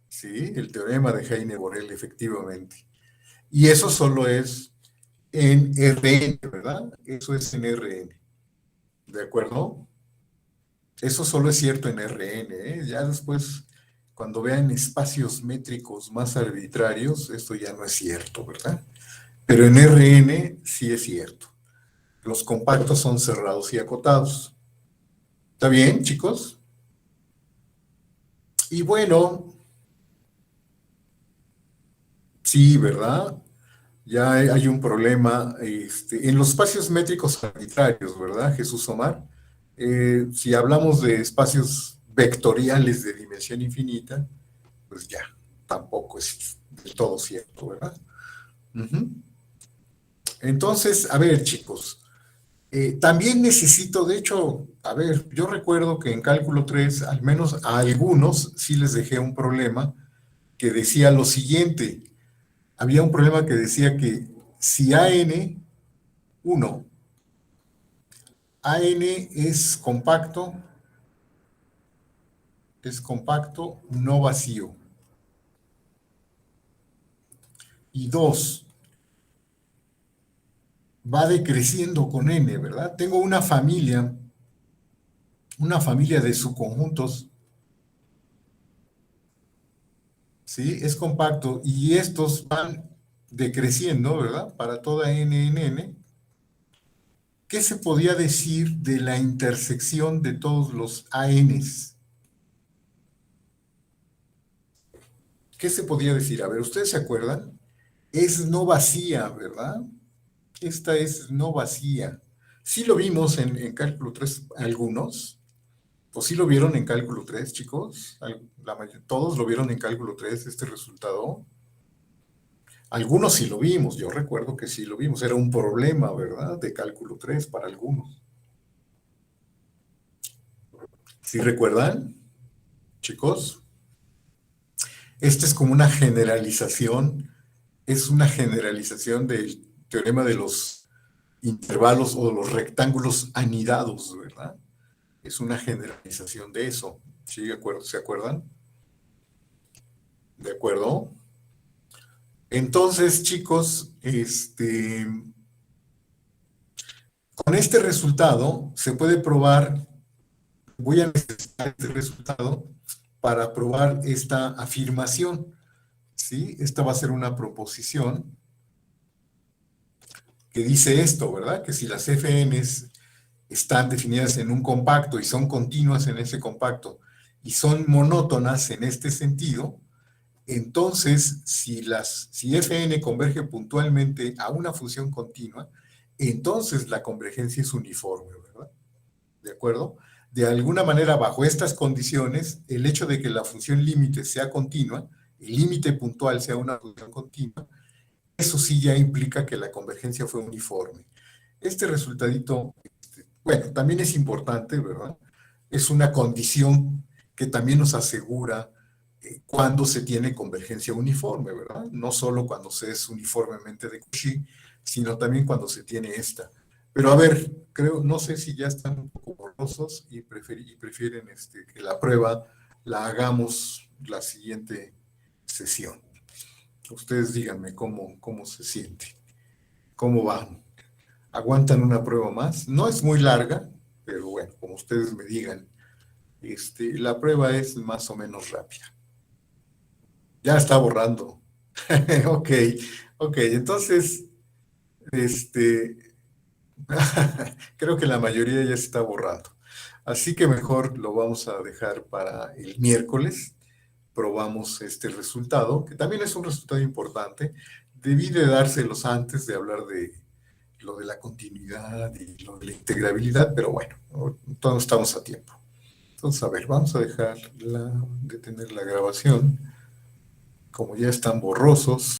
Sí, el teorema de Heine-Borel, efectivamente. Y eso solo es en Rn, ¿verdad? Eso es en Rn, ¿de acuerdo? Eso solo es cierto en Rn, ¿eh? Ya después, cuando vean espacios métricos más arbitrarios, esto ya no es cierto, ¿verdad? Pero en Rn sí es cierto. Los compactos son cerrados y acotados. ¿Está bien, chicos? Y bueno, sí, ¿verdad? Ya hay un problema en los espacios métricos arbitrarios, ¿verdad, Jesús Omar? Si hablamos de espacios vectoriales de dimensión infinita, pues ya, tampoco es del todo cierto, ¿verdad? Ujú. Entonces, a ver, chicos, también necesito, de hecho, a ver, yo recuerdo que en cálculo 3, al menos a algunos, sí les dejé un problema que decía lo siguiente. Había un problema que decía que si AN es compacto, no vacío. Y 2, va decreciendo con N, ¿verdad? Tengo una familia de subconjuntos, ¿sí? Es compacto y estos van decreciendo, ¿verdad? Para toda N en N. ¿Qué se podía decir de la intersección de todos los ANs? ¿Qué se podía decir? A ver, ¿ustedes se acuerdan? Es no vacía, ¿verdad? Esta es no vacía. Sí lo vimos en cálculo 3 algunos, o sí lo vieron en cálculo 3, chicos. Todos lo vieron en cálculo 3 este resultado. Algunos sí lo vimos, yo recuerdo que sí lo vimos. Era un problema, ¿verdad? De cálculo 3 para algunos. ¿Sí recuerdan, chicos? Esta es como una generalización, es una generalización del teorema de los intervalos o los rectángulos anidados, ¿verdad? Es una generalización de eso. ¿Sí, de acuerdo? ¿Se acuerdan? ¿De acuerdo? Entonces, chicos, con este resultado se puede probar, voy a necesitar este resultado para probar esta afirmación, ¿sí? Esta va a ser una proposición que dice esto, ¿verdad? Que si las FNs están definidas en un compacto y son continuas en ese compacto y son monótonas en este sentido, entonces si Fn converge puntualmente a una función continua, entonces la convergencia es uniforme, ¿verdad? ¿De acuerdo? De alguna manera, bajo estas condiciones, el hecho de que la función límite sea continua, el límite puntual sea una función continua, eso sí ya implica que la convergencia fue uniforme. Este resultadito, bueno, también es importante, ¿verdad? Es una condición que también nos asegura cuando se tiene convergencia uniforme, ¿verdad? No solo cuando se es uniformemente de Cauchy, sino también cuando se tiene esta. Pero a ver, no sé si ya están un poco borrosos y prefieren que la prueba la hagamos la siguiente sesión. Ustedes díganme cómo se siente, cómo van. ¿Aguantan una prueba más? No es muy larga, pero bueno, como ustedes me digan, la prueba es más o menos rápida. Ya está borrando. Ok, ok, entonces, este, creo que la mayoría ya se está borrando. Así que mejor lo vamos a dejar para el miércoles. Probamos este resultado, que también es un resultado importante. Debí de dárselos antes de hablar de lo de la continuidad y lo de la integrabilidad, pero bueno, todos estamos a tiempo. Entonces, a ver, vamos a detener la grabación. Como ya están borrosos,